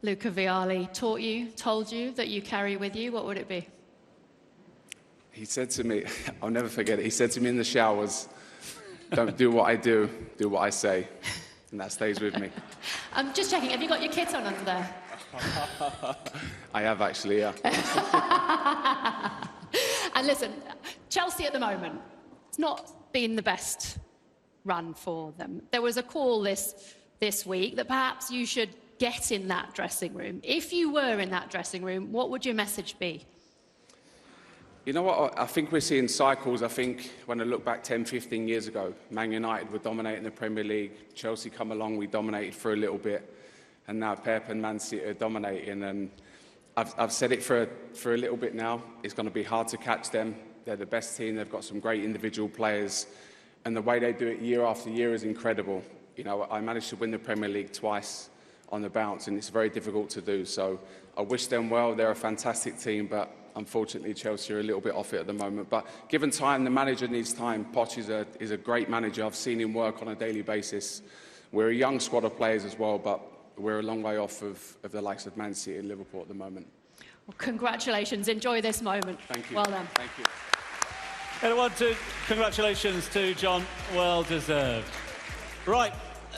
Luca Vialli told you that you carry with you, what would it be? He said to me, I'll never forget it, he said to me in the showers, don't do what I do, do what I say. And that stays with me. I'm just checking, have you got your kit on under there? I have actually, yeah. And listen, Chelsea at the moment, it's not been the best run for them. There was a call this week that perhaps you should get in that dressing room. If you were in that dressing room, what would your message be? You know what, I think we're seeing cycles. I think when I look back 10, 15 years ago, Man United were dominating the Premier League. Chelsea come along, we dominated for a little bit. And now Pep and Man City are dominating. And I've said it for a little bit now. It's going to be hard to catch them. They're the best team. They've got some great individual players. And the way they do it year after year is incredible. You know, I managed to win the Premier League twice on the bounce, and it's very difficult to do. So I wish them well. They're a fantastic team, but unfortunately Chelsea are a little bit off it at the moment. But given time, the manager needs time. Poch is a great manager. I've seen him work on a daily basis. We're a young squad of players as well, but we're a long way off of the likes of Man City and Liverpool at the moment. Well, congratulations. Enjoy this moment. Thank you. Well done. Thank you. Congratulations to John. Well deserved. Right.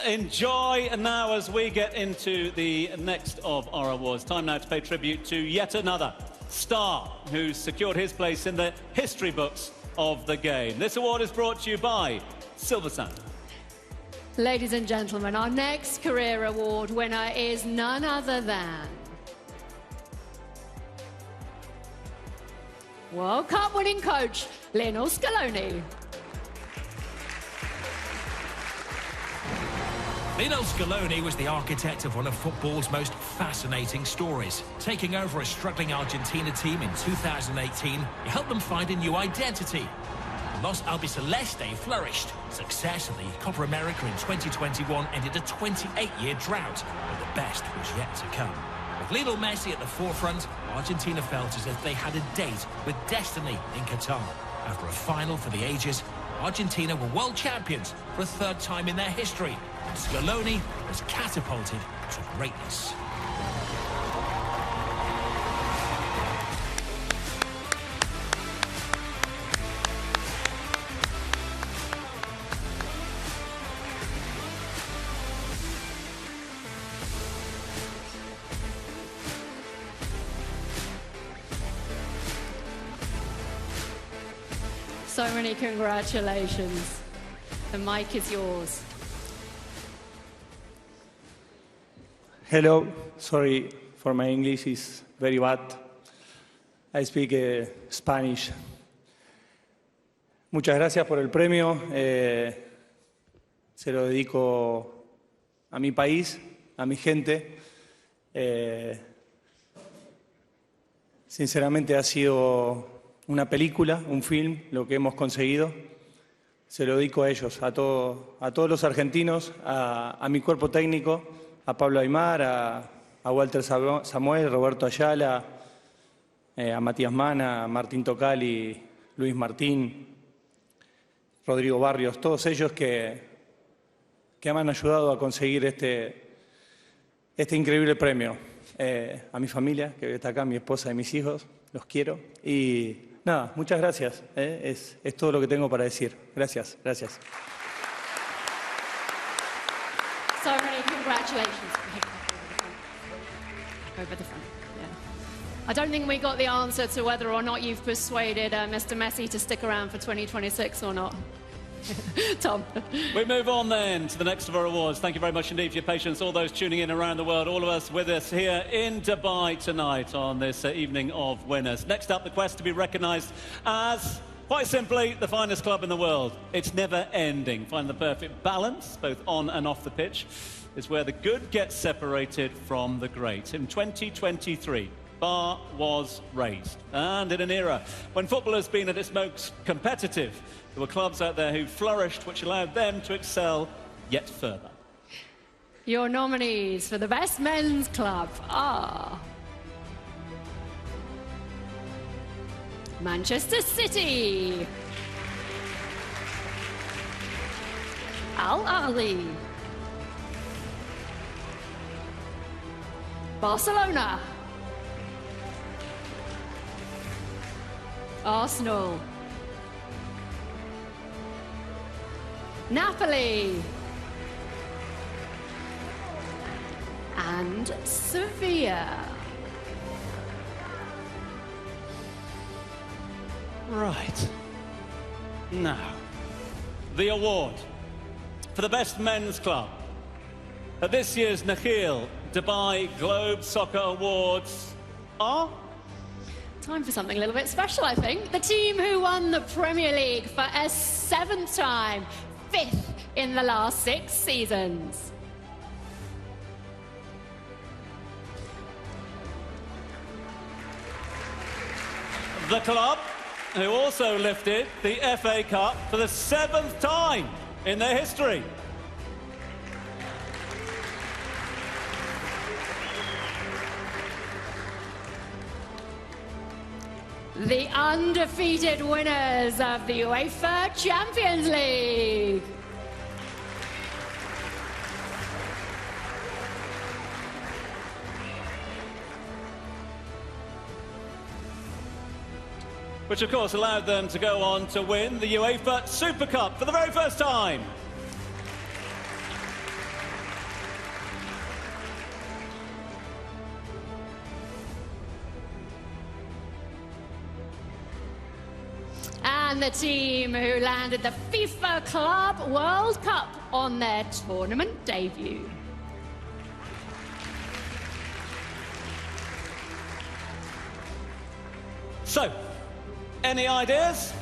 Enjoy now as we get into the next of our awards. Time now to pay tribute to yet another star who's secured his place in the history books of the game. This award is brought to you by Silversun. Ladies and gentlemen, our next career award winner is none other than World Cup winning coach, Lionel Scaloni. Lionel Scaloni was the architect of one of football's most fascinating stories. Taking over a struggling Argentina team in 2018, he helped them find a new identity. Los Albiceleste flourished. Success at the Copa America in 2021 ended a 28-year drought, but the best was yet to come. With Lionel Messi at the forefront, Argentina felt as if they had a date with destiny in Qatar. After a final for the ages, Argentina were world champions for a third time in their history, and Scaloni was catapulted to greatness. So many congratulations. The mic is yours. Hello, sorry for my English, is very bad. I speak Spanish. Muchas gracias por el premio. Se lo dedico a mi país, a mi gente. Sinceramente ha sido una película, un film, lo que hemos conseguido. Se lo dedico a ellos, a todos los argentinos, a mi cuerpo técnico, a Pablo Aimar, a Walter Samuel, Roberto Ayala, a Matías Mana, a Martín Tocali, Luis Martín, Rodrigo Barrios, todos ellos que me han ayudado a conseguir este increíble premio. A mi familia, que está acá, mi esposa y mis hijos, los quiero. Y nada, muchas gracias. Es todo lo que tengo para decir. Gracias, gracias. So many congratulations. Over the front. Yeah. I don't think we got the answer to whether or not you've persuaded Mr. Messi to stick around for 2026 or not. Tom. We move on then to the next of our awards. Thank you very much indeed for your patience, all those tuning in around the world, all of us with us here in Dubai tonight on this evening of winners. Next up, the quest to be recognised as, quite simply, the finest club in the world. It's never ending. Find the perfect balance, both on and off the pitch, is where the good gets separated from the great. In 2023, bar was raised. And in an era when football has been at its most competitive, there were clubs out there who flourished, which allowed them to excel yet further. Your nominees for the best men's club are Manchester City, Al Ahly, Barcelona, Arsenal, Napoli, and Sevilla. Right. Now, the award for the best men's club at this year's Nakheel Dubai Globe Soccer Awards are... Time for something a little bit special, I think. The team who won the Premier League for a 7th time, 5th in the last 6 seasons. The club who also lifted the FA Cup for the 7th time in their history. The undefeated winners of the UEFA Champions League. Which of course allowed them to go on to win the UEFA Super Cup for the very first time. And the team who landed the FIFA Club World Cup on their tournament debut. So, Any ideas?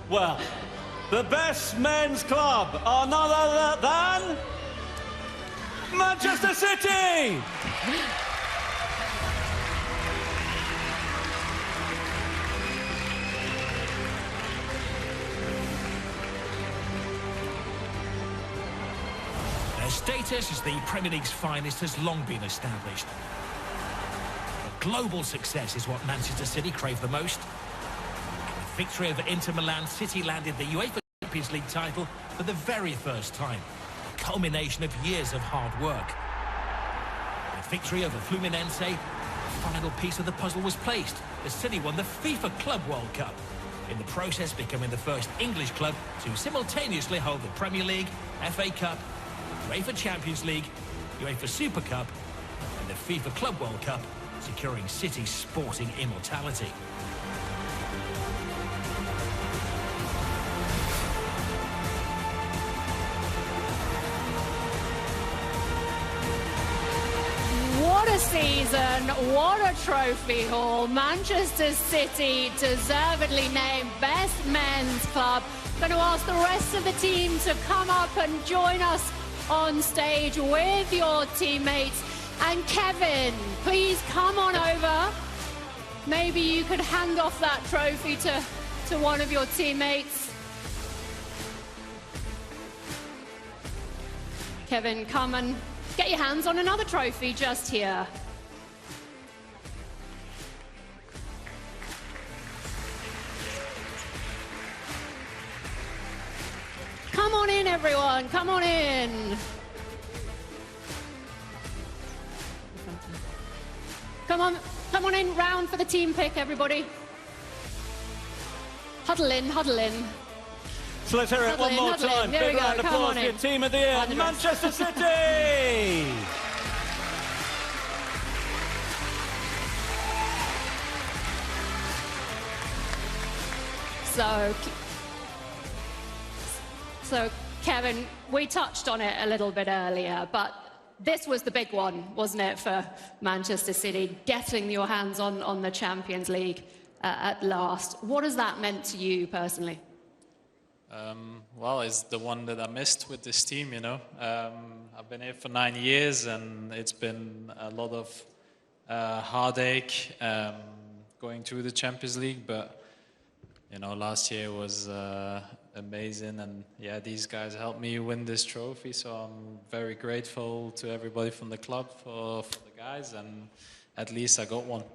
Well, the best men's club are none other than Manchester City! Their status as the Premier League's finest has long been established. But global success is what Manchester City crave the most. With victory over Inter Milan, City landed the UEFA Champions League title for the very first time. A culmination of years of hard work. With victory over Fluminense, the final piece of the puzzle was placed as City won the FIFA Club World Cup, in the process becoming the first English club to simultaneously hold the Premier League, FA Cup, UEFA Champions League, UEFA Super Cup, and the FIFA Club World Cup, securing City's sporting immortality. What a season, what a trophy haul. Manchester City deservedly named Best Men's Club. Going to ask the rest of the team to come up and join us on stage with your teammates. And Kevin, please come on over. Maybe you could hand off that trophy to one of your teammates. Kevin, come and get your hands on another trophy just here. Come on in, everyone. Come on in. Come on in, round for the team pick, everybody. Huddle in, huddle in. So let's hear it one more time. Big round of applause for your team of the year, Manchester City! So, Kevin, we touched on it a little bit earlier, but this was the big one, wasn't it, for Manchester City, getting your hands on the Champions League at last. What has that meant to you personally? Well, it's the one that I missed with this team, you know. I've been here for 9 years, and it's been a lot of heartache going through the Champions League, but you know, last year was amazing, and yeah, these guys helped me win this trophy, so I'm very grateful to everybody from the club for the guys, and at least I got one.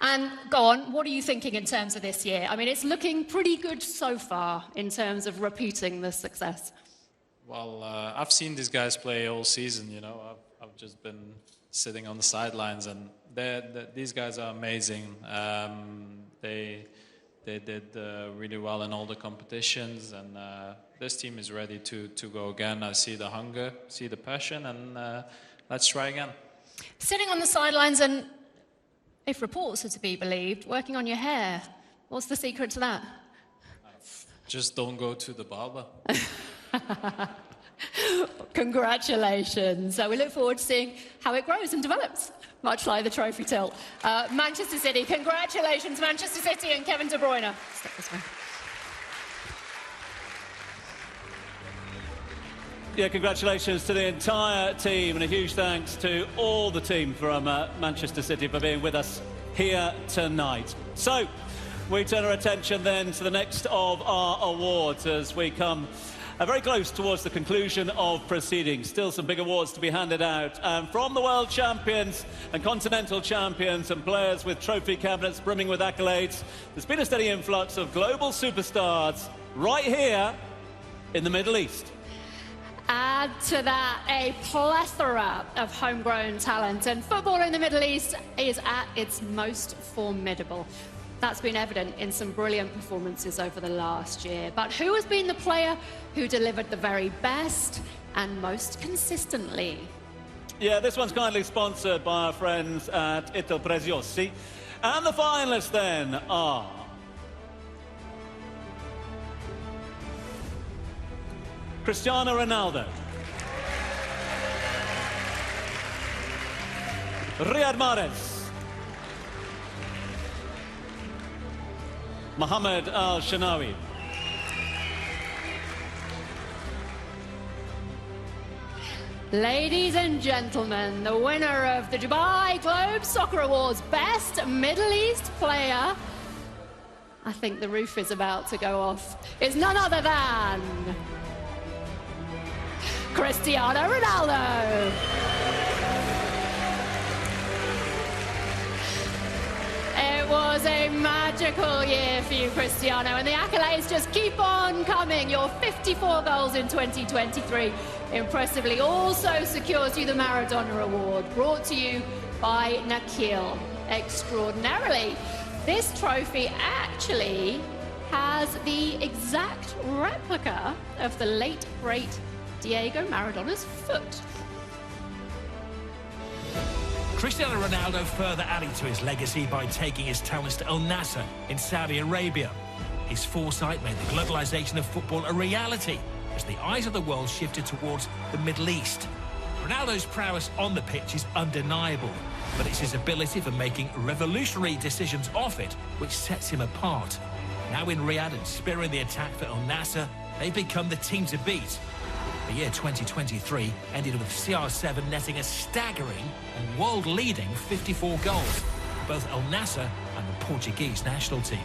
And go on, what are you thinking in terms of this year? I mean, it's looking pretty good so far in terms of repeating the success. Well, I've seen these guys play all season, you know. I've just been sitting on the sidelines, and these guys are amazing. They did really well in all the competitions, and this team is ready to go again. I see the hunger, see the passion, and let's try again. Sitting on the sidelines and, if reports are to be believed, working on your hair. What's the secret to that? Just don't go to the barber. Congratulations. So we look forward to seeing how it grows and develops, much like the trophy tilt. Manchester City, congratulations, Manchester City and Kevin De Bruyne. Step this way. Yeah, congratulations to the entire team, and a huge thanks to all the team from Manchester City for being with us here tonight. So, we turn our attention then to the next of our awards as we come very close towards the conclusion of proceedings. Still some big awards to be handed out. From the world champions and continental champions and players with trophy cabinets brimming with accolades, there's been a steady influx of global superstars right here in the Middle East. Add to that a plethora of homegrown talent, and football in the Middle East is at its most formidable. That's been evident in some brilliant performances over the last year. But who has been the player who delivered the very best and most consistently? Yeah, this one's kindly sponsored by our friends at Ital Preziosi. And the finalists then are... Cristiano Ronaldo, Riyad Mahrez, Mohammed Al-Shanawi. Ladies and gentlemen, the winner of the Dubai Globe Soccer Awards Best Middle East Player, I think the roof is about to go off, is none other than Cristiano Ronaldo. It was a magical year for you, Cristiano, and the accolades just keep on coming. Your 54 goals in 2023 impressively also secures you the Maradona Award, brought to you by Nakheel. Extraordinarily, this trophy actually has the exact replica of the late, great Diego Maradona's foot. Cristiano Ronaldo further adding to his legacy by taking his talents to Al Nassr in Saudi Arabia. His foresight made the globalization of football a reality as the eyes of the world shifted towards the Middle East. Ronaldo's prowess on the pitch is undeniable, but it's his ability for making revolutionary decisions off it which sets him apart. Now in Riyadh and spearheading the attack for Al Nassr, they've become the team to beat. The year 2023 ended with CR7 netting a staggering and world-leading 54 goals for both Al Nassr and the Portuguese national team.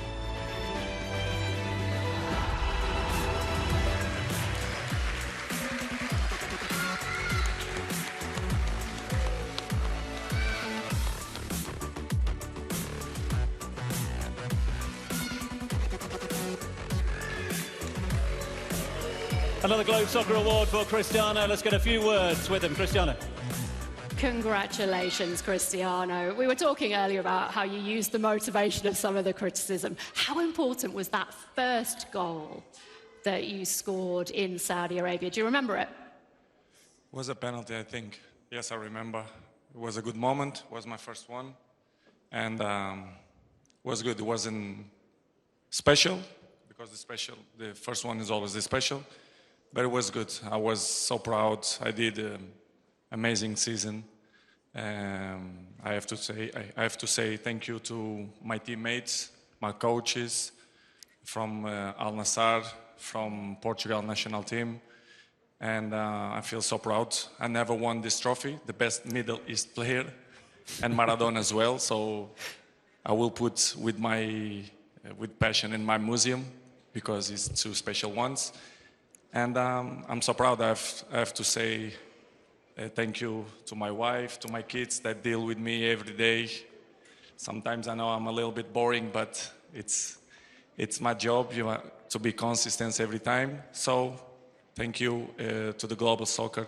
Another Globe Soccer Award for Cristiano. Let's get a few words with him. Cristiano. Congratulations, Cristiano. We were talking earlier about how you used the motivation of some of the criticism. How important was that first goal that you scored in Saudi Arabia? Do you remember it? It was a penalty, I think. Yes, I remember. It was a good moment. It was my first one. And it was good. It wasn't special, because the first one is always the special. But it was good. I was so proud. I did an amazing season. I have to say thank you to my teammates, my coaches from Al Nassr, from Portugal national team, and I feel so proud. I never won this trophy, the best Middle East player, and Maradona as well. So I will put with passion in my museum because it's two special ones. And I'm so proud. I have to say thank you to my wife, to my kids that deal with me every day. Sometimes I know I'm a little bit boring, but it's my job to be consistent every time. So thank you to the Global Soccer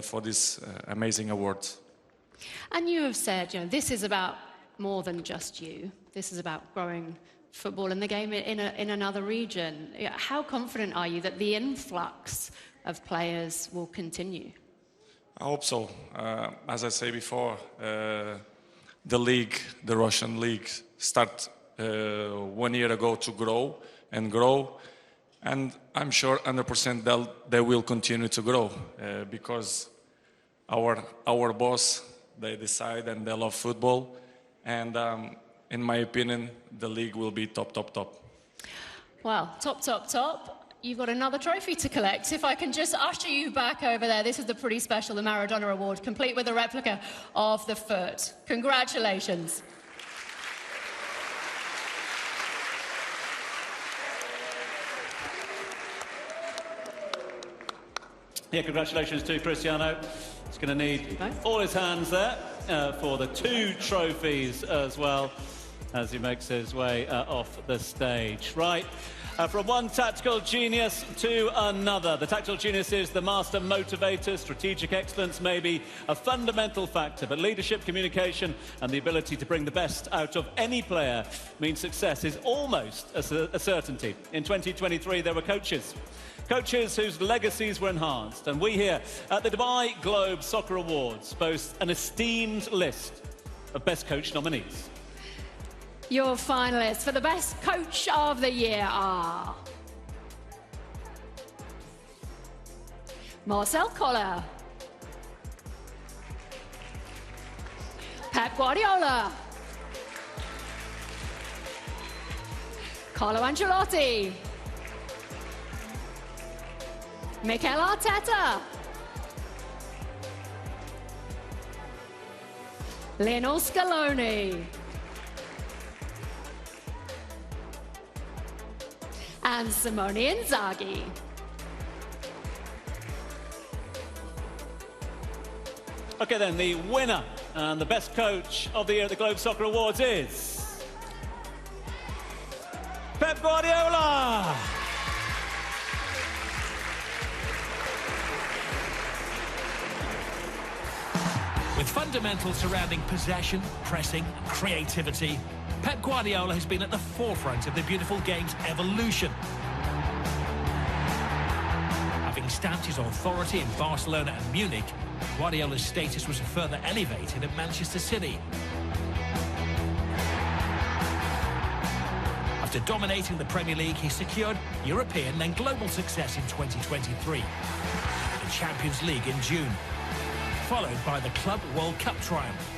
for this amazing award. And you have said, this is about more than just you. This is about growing football in the game in another region. How confident are you that the influx of players will continue? I hope so. As I say before, the league, the Russian league, start 1 year ago to grow, and I'm sure 100% they will continue to grow because our boss, they decide and they love football, and in my opinion, the league will be top. Well, top. You've got another trophy to collect. If I can just usher you back over there. This is the pretty special, the Maradona Award, complete with a replica of the foot. Congratulations. Yeah, congratulations to Cristiano. He's going to need all his hands there for the 2 trophies as well as he makes his way off the stage. Right. From one tactical genius to another. The tactical genius is the master motivator. Strategic excellence may be a fundamental factor, but leadership, communication, and the ability to bring the best out of any player means success is almost a certainty. In 2023, there were coaches whose legacies were enhanced, and we here at the Dubai Globe Soccer Awards boast an esteemed list of best coach nominees. Your finalists for the best coach of the year are Marcel Koller, Pep Guardiola, Carlo Ancelotti. Mikel Arteta. Lionel Scaloni. And Simone Inzaghi. Okay then, the winner and the best coach of the year at the Globe Soccer Awards is Pep Guardiola. With fundamentals surrounding possession, pressing, and creativity, Pep Guardiola has been at the forefront of the beautiful game's evolution. Having stamped his authority in Barcelona and Munich, Guardiola's status was further elevated at Manchester City. After dominating the Premier League, he secured European and global success in 2023, the Champions League in June, followed by the Club World Cup triumph.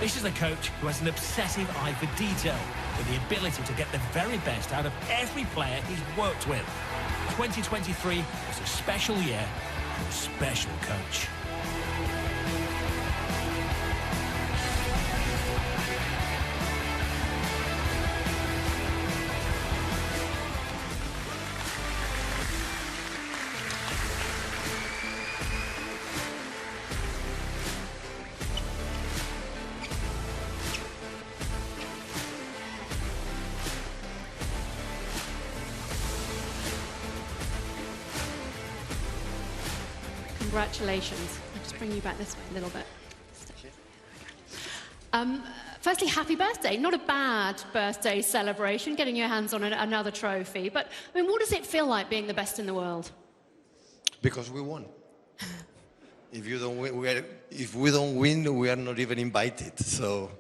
This is a coach who has an obsessive eye for detail, with the ability to get the very best out of every player he's worked with. 2023 was a special year for a special coach. Congratulations. I'll just bring you back this way a little bit. Firstly, happy birthday. Not a bad birthday celebration, getting your hands on another trophy. But, I mean, what does it feel like being the best in the world? Because we won. If we don't win, we are not even invited. So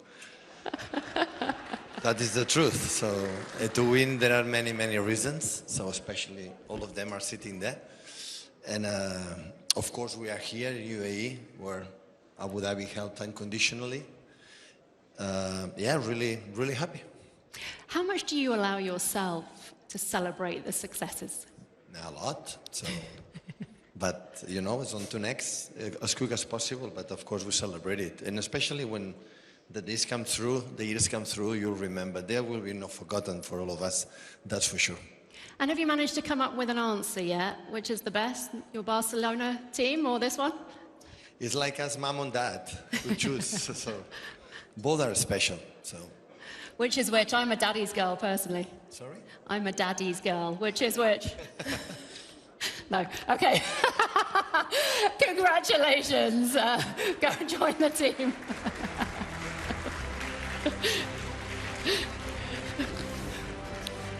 that is the truth. So to win, there are many, many reasons. So especially all of them are sitting there. And of course, we are here in UAE, where Abu Dhabi helped unconditionally. Yeah, really, really happy. How much do you allow yourself to celebrate the successes? A lot. So, but you know, it's on to next as quick as possible. But of course, we celebrate it, and especially when the days come through, the years come through, you'll remember. There will be no forgotten for all of us. That's for sure. And have you managed to come up with an answer yet? Which is the best, your Barcelona team or this one? It's like us, mom and dad, who choose. So both are special. So. Which is which? I'm a daddy's girl, personally. Sorry? I'm a daddy's girl. Which is which? No. Okay. Congratulations. Go and join the team.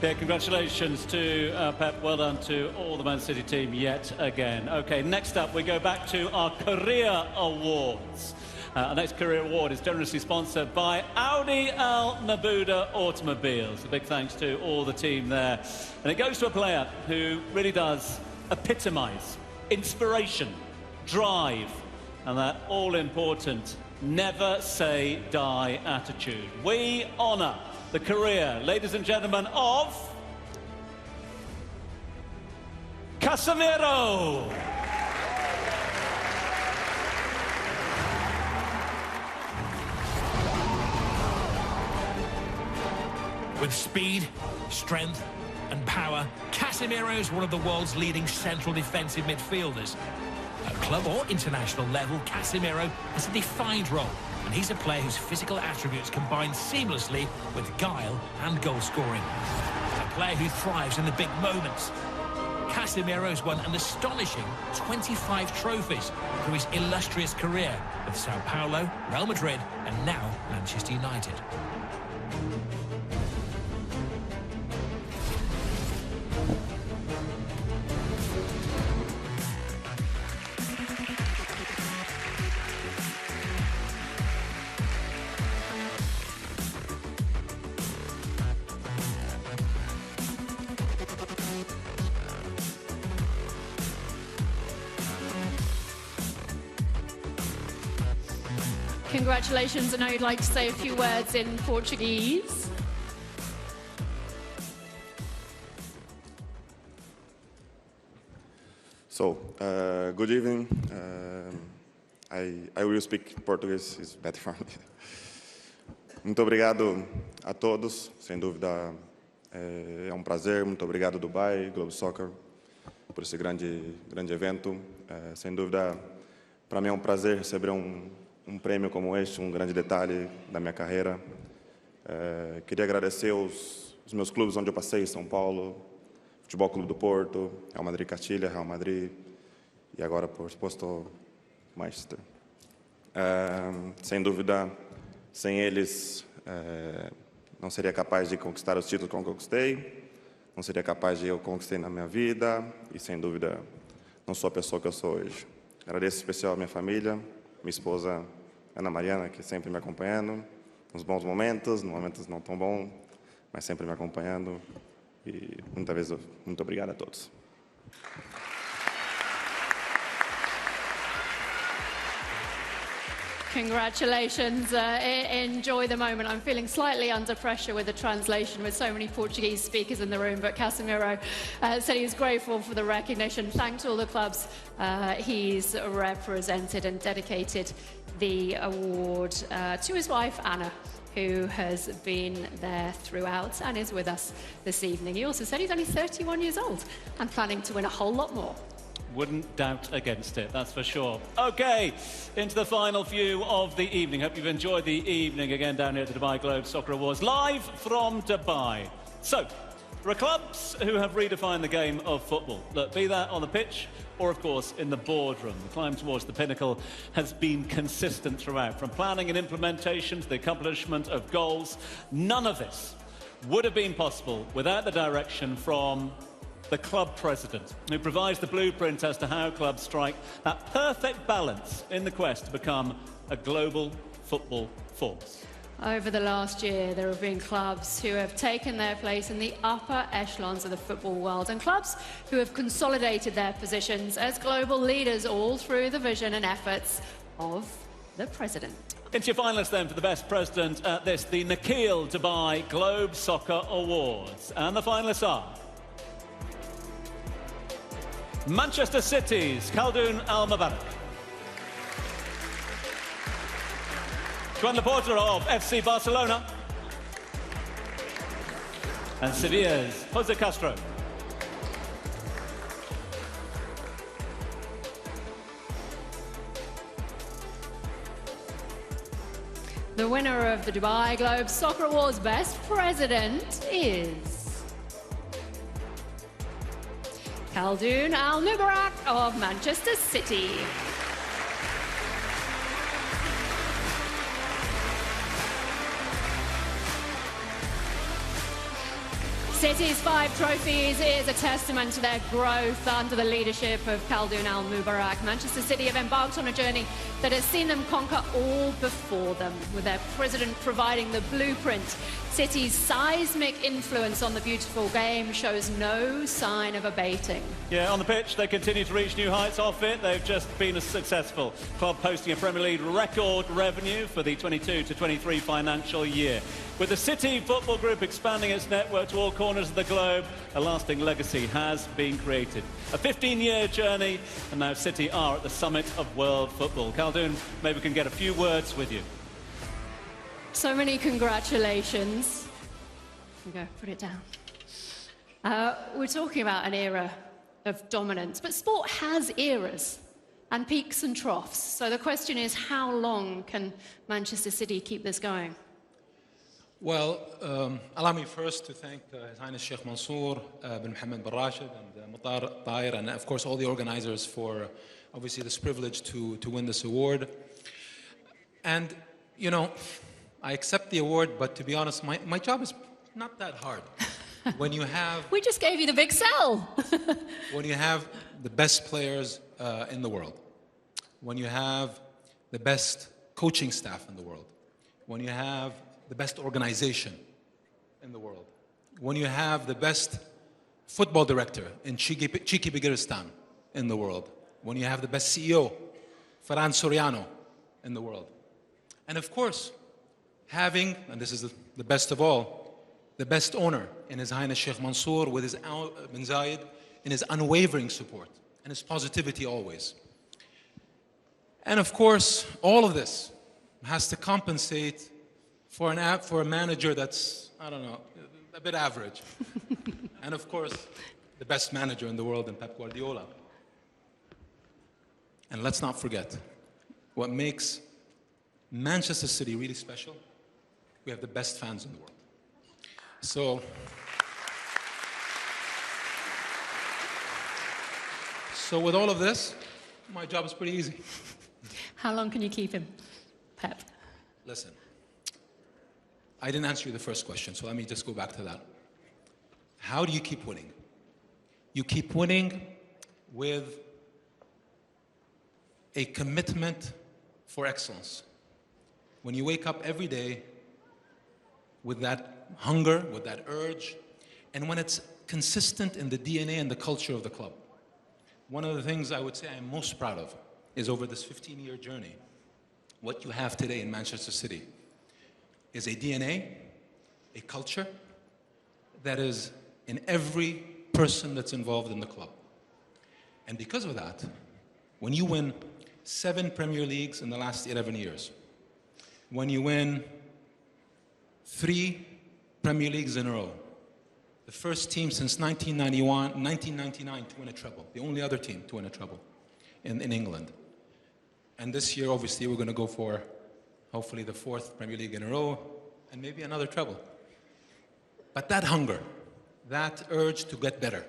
Yeah, congratulations to Pep. Well done to all the Man City team yet again. Okay, next up we go back to our career awards. Our next career award is generously sponsored by Audi Al Nabuda Automobiles. A big thanks to all the team there. And it goes to a player who really does epitomise inspiration, drive, and that all-important never say die attitude. We honour the career, ladies and gentlemen, of Casemiro. With speed, strength and power, Casemiro is one of the world's leading central defensive midfielders. At club or international level, Casemiro has a defined role, and he's a player whose physical attributes combine seamlessly with guile and goal scoring. A player who thrives in the big moments. Casemiro's won an astonishing 25 trophies through his illustrious career with Sao Paulo, Real Madrid and now Manchester United. Congratulations. I know you'd like to say a few words in Portuguese. So, good evening. I will speak Portuguese, it's better for me. Muito obrigado a todos, sem dúvida é um prazer. Muito obrigado Dubai, Globe Soccer, por esse grande evento. Sem dúvida, para mim é um prazer receber um prêmio como este, um grande detalhe da minha carreira. Queria agradecer os meus clubes onde eu passei, São Paulo, Futebol Clube do Porto, Real Madrid Castilha, Real Madrid e agora, por suposto, Manchester. Sem dúvida, sem eles, não seria capaz de conquistar os títulos que eu conquistei, não seria capaz de eu conquistar na minha vida e, sem dúvida, não sou a pessoa que eu sou hoje. Agradeço em especial a minha família, minha esposa Ana Mariana, que sempre me acompanhando, nos bons momentos, nos momentos não tão bons, mas sempre me acompanhando. E muitas vezes, muito obrigado a todos. Congratulations. Enjoy the moment. I'm feeling slightly under pressure with the translation with so many Portuguese speakers in the room, but Casemiro said he was grateful for the recognition, thanked all the clubs he's represented and dedicated the award to his wife, Anna, who has been there throughout and is with us this evening. He also said he's only 31 years old and planning to win a whole lot more. Wouldn't doubt against it, that's for sure. OK, into the final few of the evening. Hope you've enjoyed the evening again down here at the Dubai Globe Soccer Awards, live from Dubai. So, there are clubs who have redefined the game of football. Look, be that on the pitch or, of course, in the boardroom. The climb towards the pinnacle has been consistent throughout, from planning and implementation to the accomplishment of goals. None of this would have been possible without the direction from the club president, who provides the blueprint as to how clubs strike that perfect balance in the quest to become a global football force. Over the last year, there have been clubs who have taken their place in the upper echelons of the football world, and clubs who have consolidated their positions as global leaders, all through the vision and efforts of the president. Into your finalists then for the best president at this, the Nakheel Dubai Globe Soccer Awards. And the finalists are Manchester City's Khaldoon Al-Mubarak, Joan Laporta of FC Barcelona, and Sevilla's Jose Castro. The winner of the Dubai Globe Soccer Awards Best President is Khaldoon Al-Mubarak of Manchester City. City's 5 trophies is a testament to their growth under the leadership of Khaldoon Al-Mubarak. Manchester City have embarked on a journey that has seen them conquer all before them, with their president providing the blueprint. City's seismic influence on the beautiful game shows no sign of abating. Yeah, on the pitch, they continue to reach new heights off it. They've just been as successful. Club posting a Premier League record revenue for the 22-23 financial year. With the City Football Group expanding its network to all corners of the globe, a lasting legacy has been created. A 15-year journey, and now City are at the summit of world football. Khaldoon, maybe we can get a few words with you. So many congratulations. Here we go, put it down. We're talking about an era of dominance, but sport has eras and peaks and troughs. So the question is, how long can Manchester City keep this going? Well, allow me first to thank His Highness Sheikh Mansour bin Mohammed bin Rashid and Mutar Tahir, and of course all the organizers for obviously this privilege to win this award. And, you know, I accept the award, but to be honest, my job is not that hard. When you have... We just gave you the big sell. When you have the best players in the world, when you have the best coaching staff in the world, when you have the best organization in the world, when you have the best football director in Chiki Begiristan in the world, when you have the best CEO, Ferran Soriano, in the world, and of course, having, and this is the best of all, the best owner in His Highness Sheikh Mansour with his bin Zayed in his unwavering support. and his positivity always. And of course, all of this has to compensate for a manager that's, I don't know, a bit average. And of course, the best manager in the world in Pep Guardiola. And let's not forget, what makes Manchester City really special, we have the best fans in the world. So with all of this, my job is pretty easy. How long can you keep him, Pep? Listen, I didn't answer you the first question, so let me just go back to that. How do you keep winning? You keep winning with a commitment for excellence. When you wake up every day with that hunger, with that urge, and when it's consistent in the DNA and the culture of the club. One of the things I would say I'm most proud of is over this 15-year journey, what you have today in Manchester City is a DNA, a culture that is in every person that's involved in the club. And because of that, when you win 7 Premier Leagues in the last 11 years, when you win 3 Premier Leagues in a row, the first team since 1999 to win a treble, the only other team to win a treble in England. And this year, obviously, we're going to go for, hopefully, the 4th Premier League in a row, and maybe another treble. But that hunger, that urge to get better,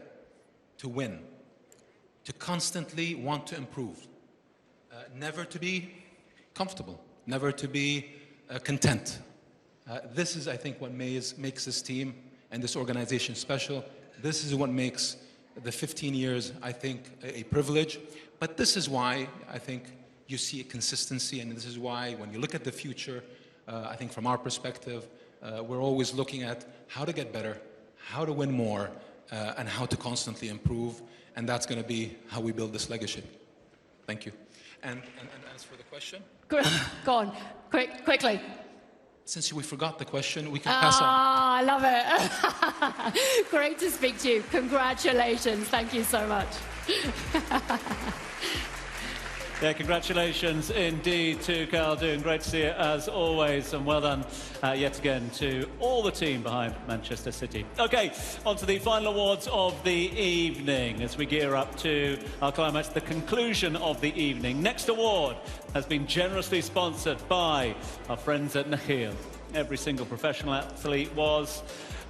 to win, to constantly want to improve, never to be comfortable, never to be content. This is, I think, what makes this team and this organization special. This is what makes the 15 years, I think, a privilege. But this is why I think you see a consistency, and this is why when you look at the future, I think from our perspective, we're always looking at how to get better, how to win more, and how to constantly improve. And that's going to be how we build this legacy. Thank you. And as for the question? Go on, quickly. Since we forgot the question, we can pass on. I love it. Great to speak to you. Congratulations. Thank you so much. Yeah, congratulations indeed to Khaldoon. Great to see you as always, and well done yet again to all the team behind Manchester City. Okay, on to the final awards of the evening as we gear up to our climax, the conclusion of the evening. Next award has been generously sponsored by our friends at Nakheel. Every single professional athlete was...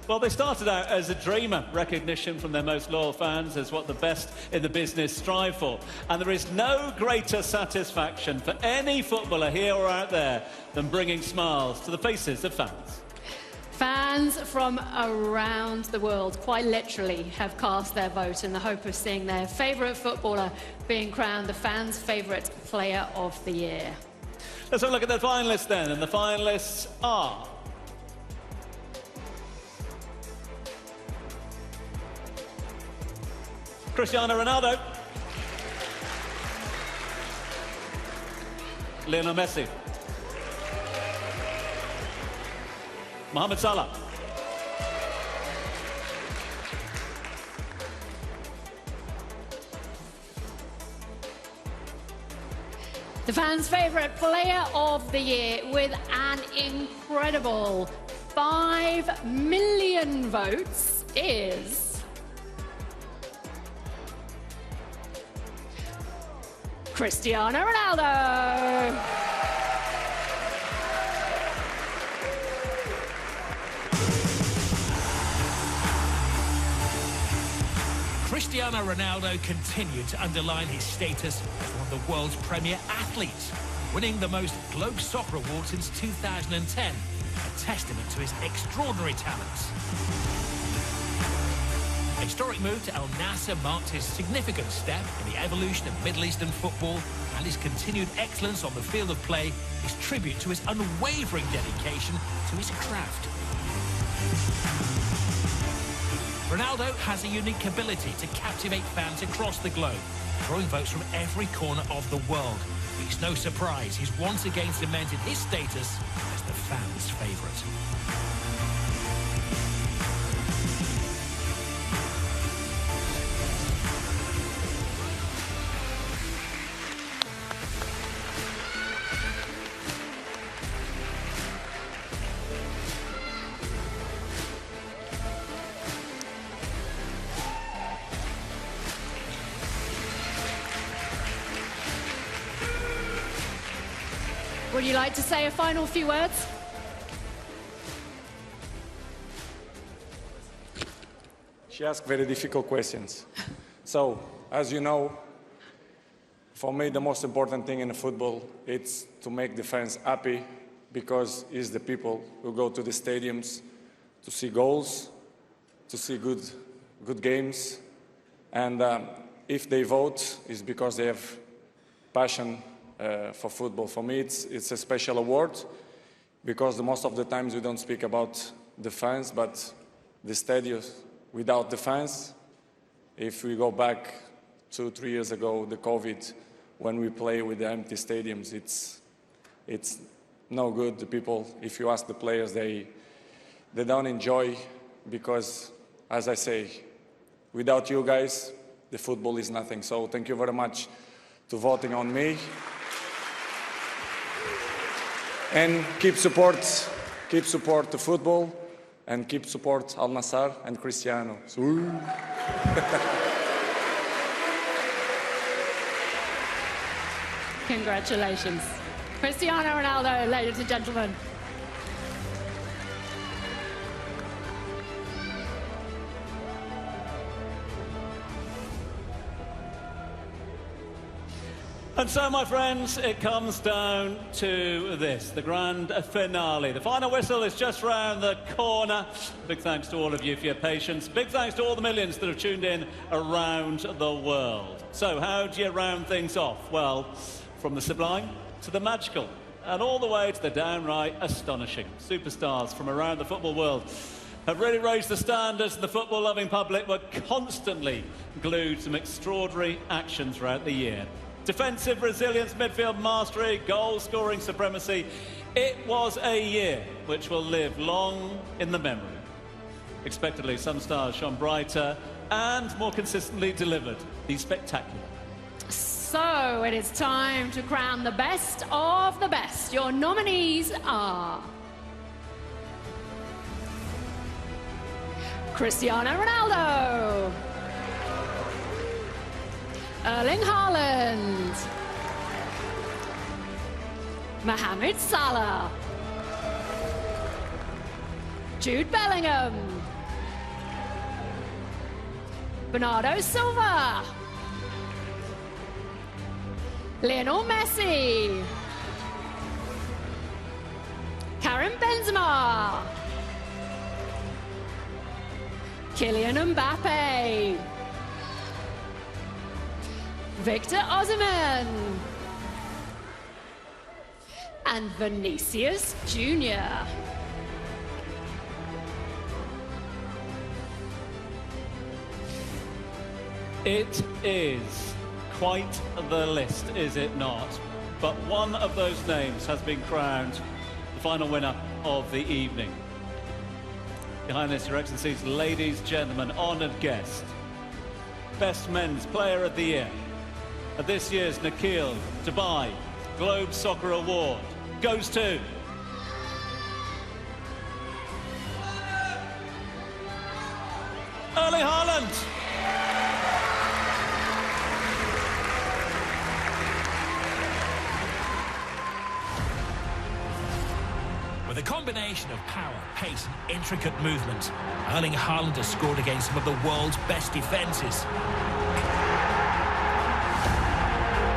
Well, they started out as a dreamer. Recognition from their most loyal fans is what the best in the business strive for. And there is no greater satisfaction for any footballer here or out there than bringing smiles to the faces of fans. Fans from around the world, quite literally, have cast their vote in the hope of seeing their favourite footballer being crowned the fans' favourite player of the year. Let's have a look at the finalists then. And the finalists are... Cristiano Ronaldo, Lionel Messi, Mohamed Salah, The fans' favourite player of the year with an incredible 5 million votes is... Cristiano Ronaldo. Cristiano Ronaldo continued to underline his status as one of the world's premier athletes, winning the most Globe Soccer Award since 2010, a testament to his extraordinary talents. A historic move to Al Nassr marked his significant step in the evolution of Middle Eastern football, and his continued excellence on the field of play is tribute to his unwavering dedication to his craft. Ronaldo has a unique ability to captivate fans across the globe, drawing votes from every corner of the world. It's no surprise he's once again cemented his status as the fans' favourite. would you like to say a final few words? She asked very difficult questions. So, as you know, for me, the most important thing in football is to make the fans happy, because it's the people who go to the stadiums to see goals, to see good games. And if they vote, it's because they have passion for football. For me, it's a special award, because most of the times we don't speak about the fans, but the stadiums without the fans. If we go back 2-3 years ago, the COVID, when we play with the empty stadiums, it's no good. The people, if you ask the players, they don't enjoy, because, as I say, without you guys, the football is nothing. So thank you very much for voting on me. And keep support the football, and keep support Al Nassr and Cristiano. Congratulations. Cristiano Ronaldo, ladies and gentlemen. And so, my friends, it comes down to this, the grand finale. The final whistle is just round the corner. Big thanks to all of you for your patience. Big thanks to all the millions that have tuned in around the world. So, how do you round things off? Well, from the sublime to the magical, and all the way to the downright astonishing. Superstars from around the football world have really raised the standards, and the football-loving public were constantly glued to some extraordinary action throughout the year. Defensive resilience, midfield mastery, goal-scoring supremacy. It was a year which will live long in the memory. Expectedly, some stars shone brighter and more consistently delivered the spectacular. So it is time to crown the best of the best. Your nominees are Cristiano Ronaldo, Erling Haaland, Mohamed Salah, Jude Bellingham, Bernardo Silva, Lionel Messi, Karim Benzema, Kylian Mbappe, Victor Osimhen, and Vinicius Jr. It is quite the list, is it not? But one of those names has been crowned the final winner of the evening. Behind this, Your Excellencies, ladies, gentlemen, honoured guest, Best Men's Player of the Year at this year's Nakheel Dubai Globe Soccer Award goes to Erling Haaland. With a combination of power, pace and intricate movement, Erling Haaland has scored against some of the world's best defences.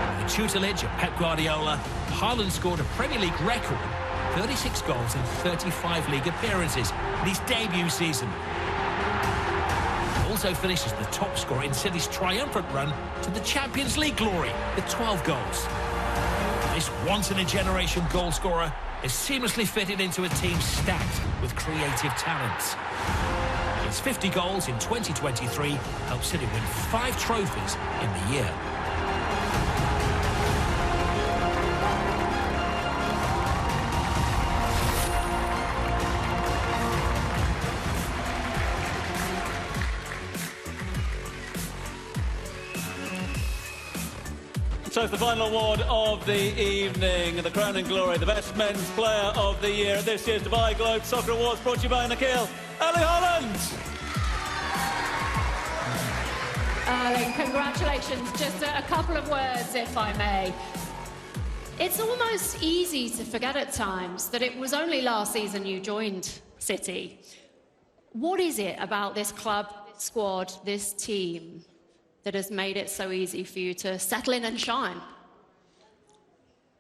With the tutelage of Pep Guardiola, Haaland scored a Premier League record, 36 goals in 35 league appearances in his debut season. He also finishes the top scorer in City's triumphant run to the Champions League glory with 12 goals. This once-in-a-generation goal scorer is seamlessly fitted into a team stacked with creative talents. His 50 goals in 2023 helped City win 5 trophies in the year. So it's the final award of the evening, the crowning glory, the Best Men's Player of the Year at this year's Dubai Globe Soccer Awards, brought to you by Nakheel, Erling Haaland. Erling, congratulations. Just a couple of words, if I may. It's almost easy to forget at times that it was only last season you joined City. What is it about this club, this squad, this team that has made it so easy for you to settle in and shine?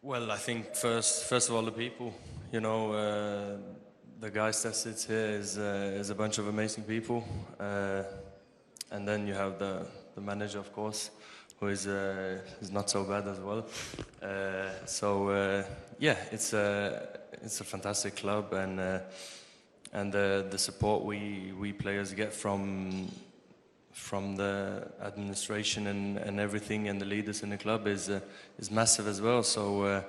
Well, I think first of all the people. You know, the guys that sits here is a bunch of amazing people, and then you have the manager, of course, who is not so bad as well. Yeah, it's a fantastic club, and the support we players get from the administration and everything, and the leaders in the club is massive as well. So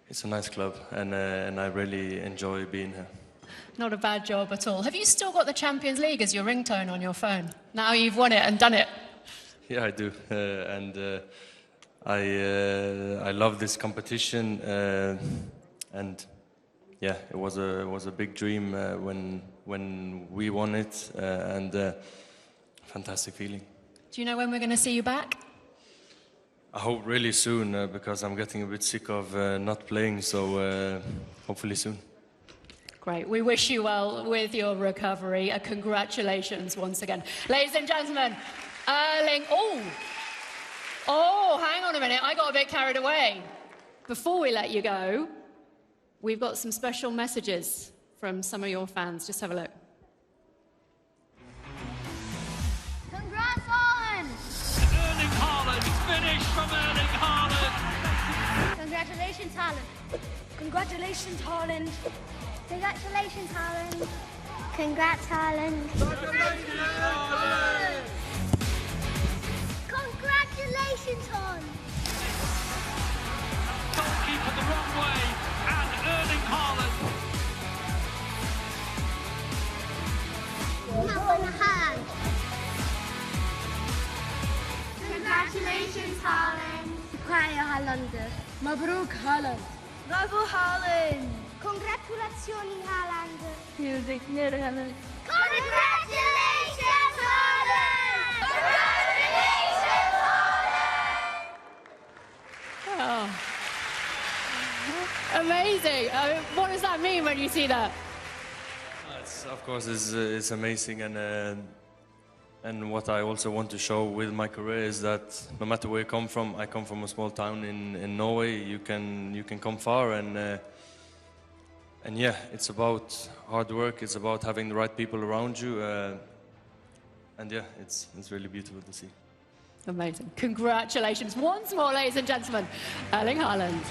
it's a nice club, and I really enjoy being here. Not a bad job at all. Have you still got the Champions League as your ringtone on your phone? Now you've won it and done it. Yeah, I do, and I love this competition, and yeah, it was a big dream when we won it, and fantastic feeling. Do you know when we're going to see you back? I hope really soon, because I'm getting a bit sick of not playing, so hopefully soon. Great. We wish you well with your recovery. Congratulations once again. Ladies and gentlemen, Erling... Oh, hang on a minute. I got a bit carried away. Before we let you go, we've got some special messages from some of your fans. Just have a look. Congrats, Haaland! Erling Haaland, finish from Erling Haaland! Congratulations, Haaland! Congratulations, Haaland! Congratulations, Haaland! Congrats, Haaland! Congratulations, Haaland! Congratulations, Haaland! Goalkeeper the wrong way, and Erling Haaland. Haaland! Congratulations, Haaland! Haaland! Mabruk, Haaland! Bravo, Haaland! Congratulazioni, Haaland! Congratulations, Haaland! Congratulations, Haaland! Oh. Amazing. What does that mean when you see that? Of course, it's amazing, and what I also want to show with my career is that no matter where you come from, I come from a small town in Norway. You can come far, and yeah, it's about hard work. It's about having the right people around you, and yeah, it's really beautiful to see. Amazing. Congratulations once more, ladies and gentlemen. Erling Haaland.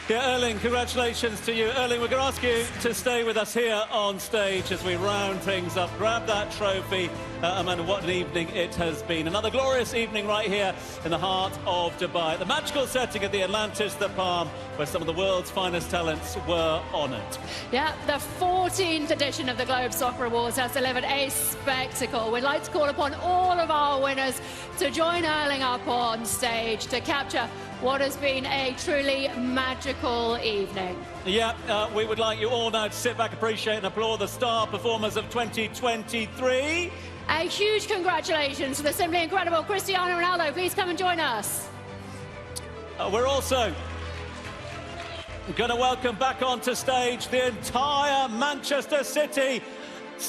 Yeah, Erling, congratulations to you. Erling, we're going to ask you to stay with us here on stage as we round things up. Grab that trophy. Amanda, what an evening it has been. Another glorious evening right here in the heart of Dubai. The magical setting of the Atlantis, the Palm, where some of the world's finest talents were honoured. Yeah, the 14th edition of the Globe Soccer Awards has delivered a spectacle. We'd like to call upon all of our winners to join Erling up on stage to capture what has been a truly magical evening. Yeah, we would like you all now to sit back, appreciate and applaud the star performers of 2023. A huge congratulations to the simply incredible Cristiano Ronaldo. Please come and join us. We're also going to welcome back onto stage the entire Manchester City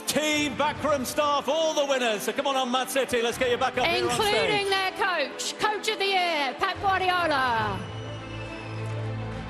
team, backroom staff, all the winners. So come on, Man City, let's get you back up here on stage. Including their Coach of the Year, Pep Guardiola.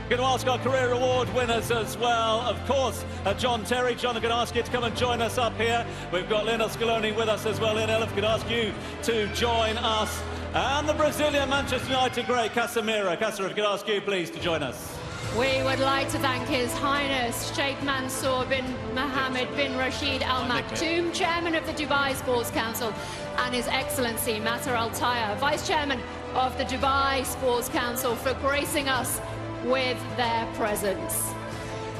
Going to ask our career award winners as well. Of course, John Terry. John, I'm going to ask you to come and join us up here. We've got Lionel Scaloni with us as well. Lionel, I'm going to ask you to join us. And the Brazilian Manchester United great, Casemiro. Casemiro, I'm going to ask you, please, to join us. We would like to thank His Highness Sheikh Mansour bin Mohammed bin Rashid Al Maktoum, Chairman of the Dubai Sports Council, and His Excellency Matar Al Taya, Vice Chairman of the Dubai Sports Council, for gracing us with their presence.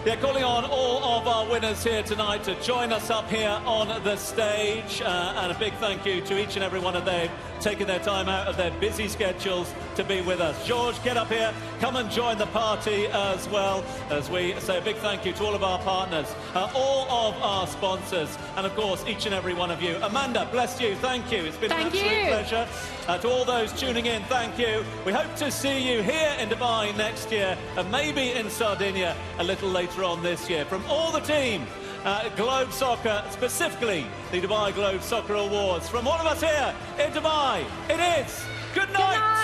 Yeah, calling on all of our winners here tonight to join us up here on the stage. And a big thank you to each and every one of them taking their time out of their busy schedules to to be with us. George, get up here, come and join the party as well, as we say a big thank you to all of our partners, all of our sponsors, and of course each and every one of you. Amanda, bless you, thank you. It's been an absolute pleasure. To all those tuning in, thank you. We hope to see you here in Dubai next year, and maybe in Sardinia a little later on this year. From all the team, Globe Soccer, specifically the Dubai Globe Soccer Awards, from all of us here in Dubai, it is good night.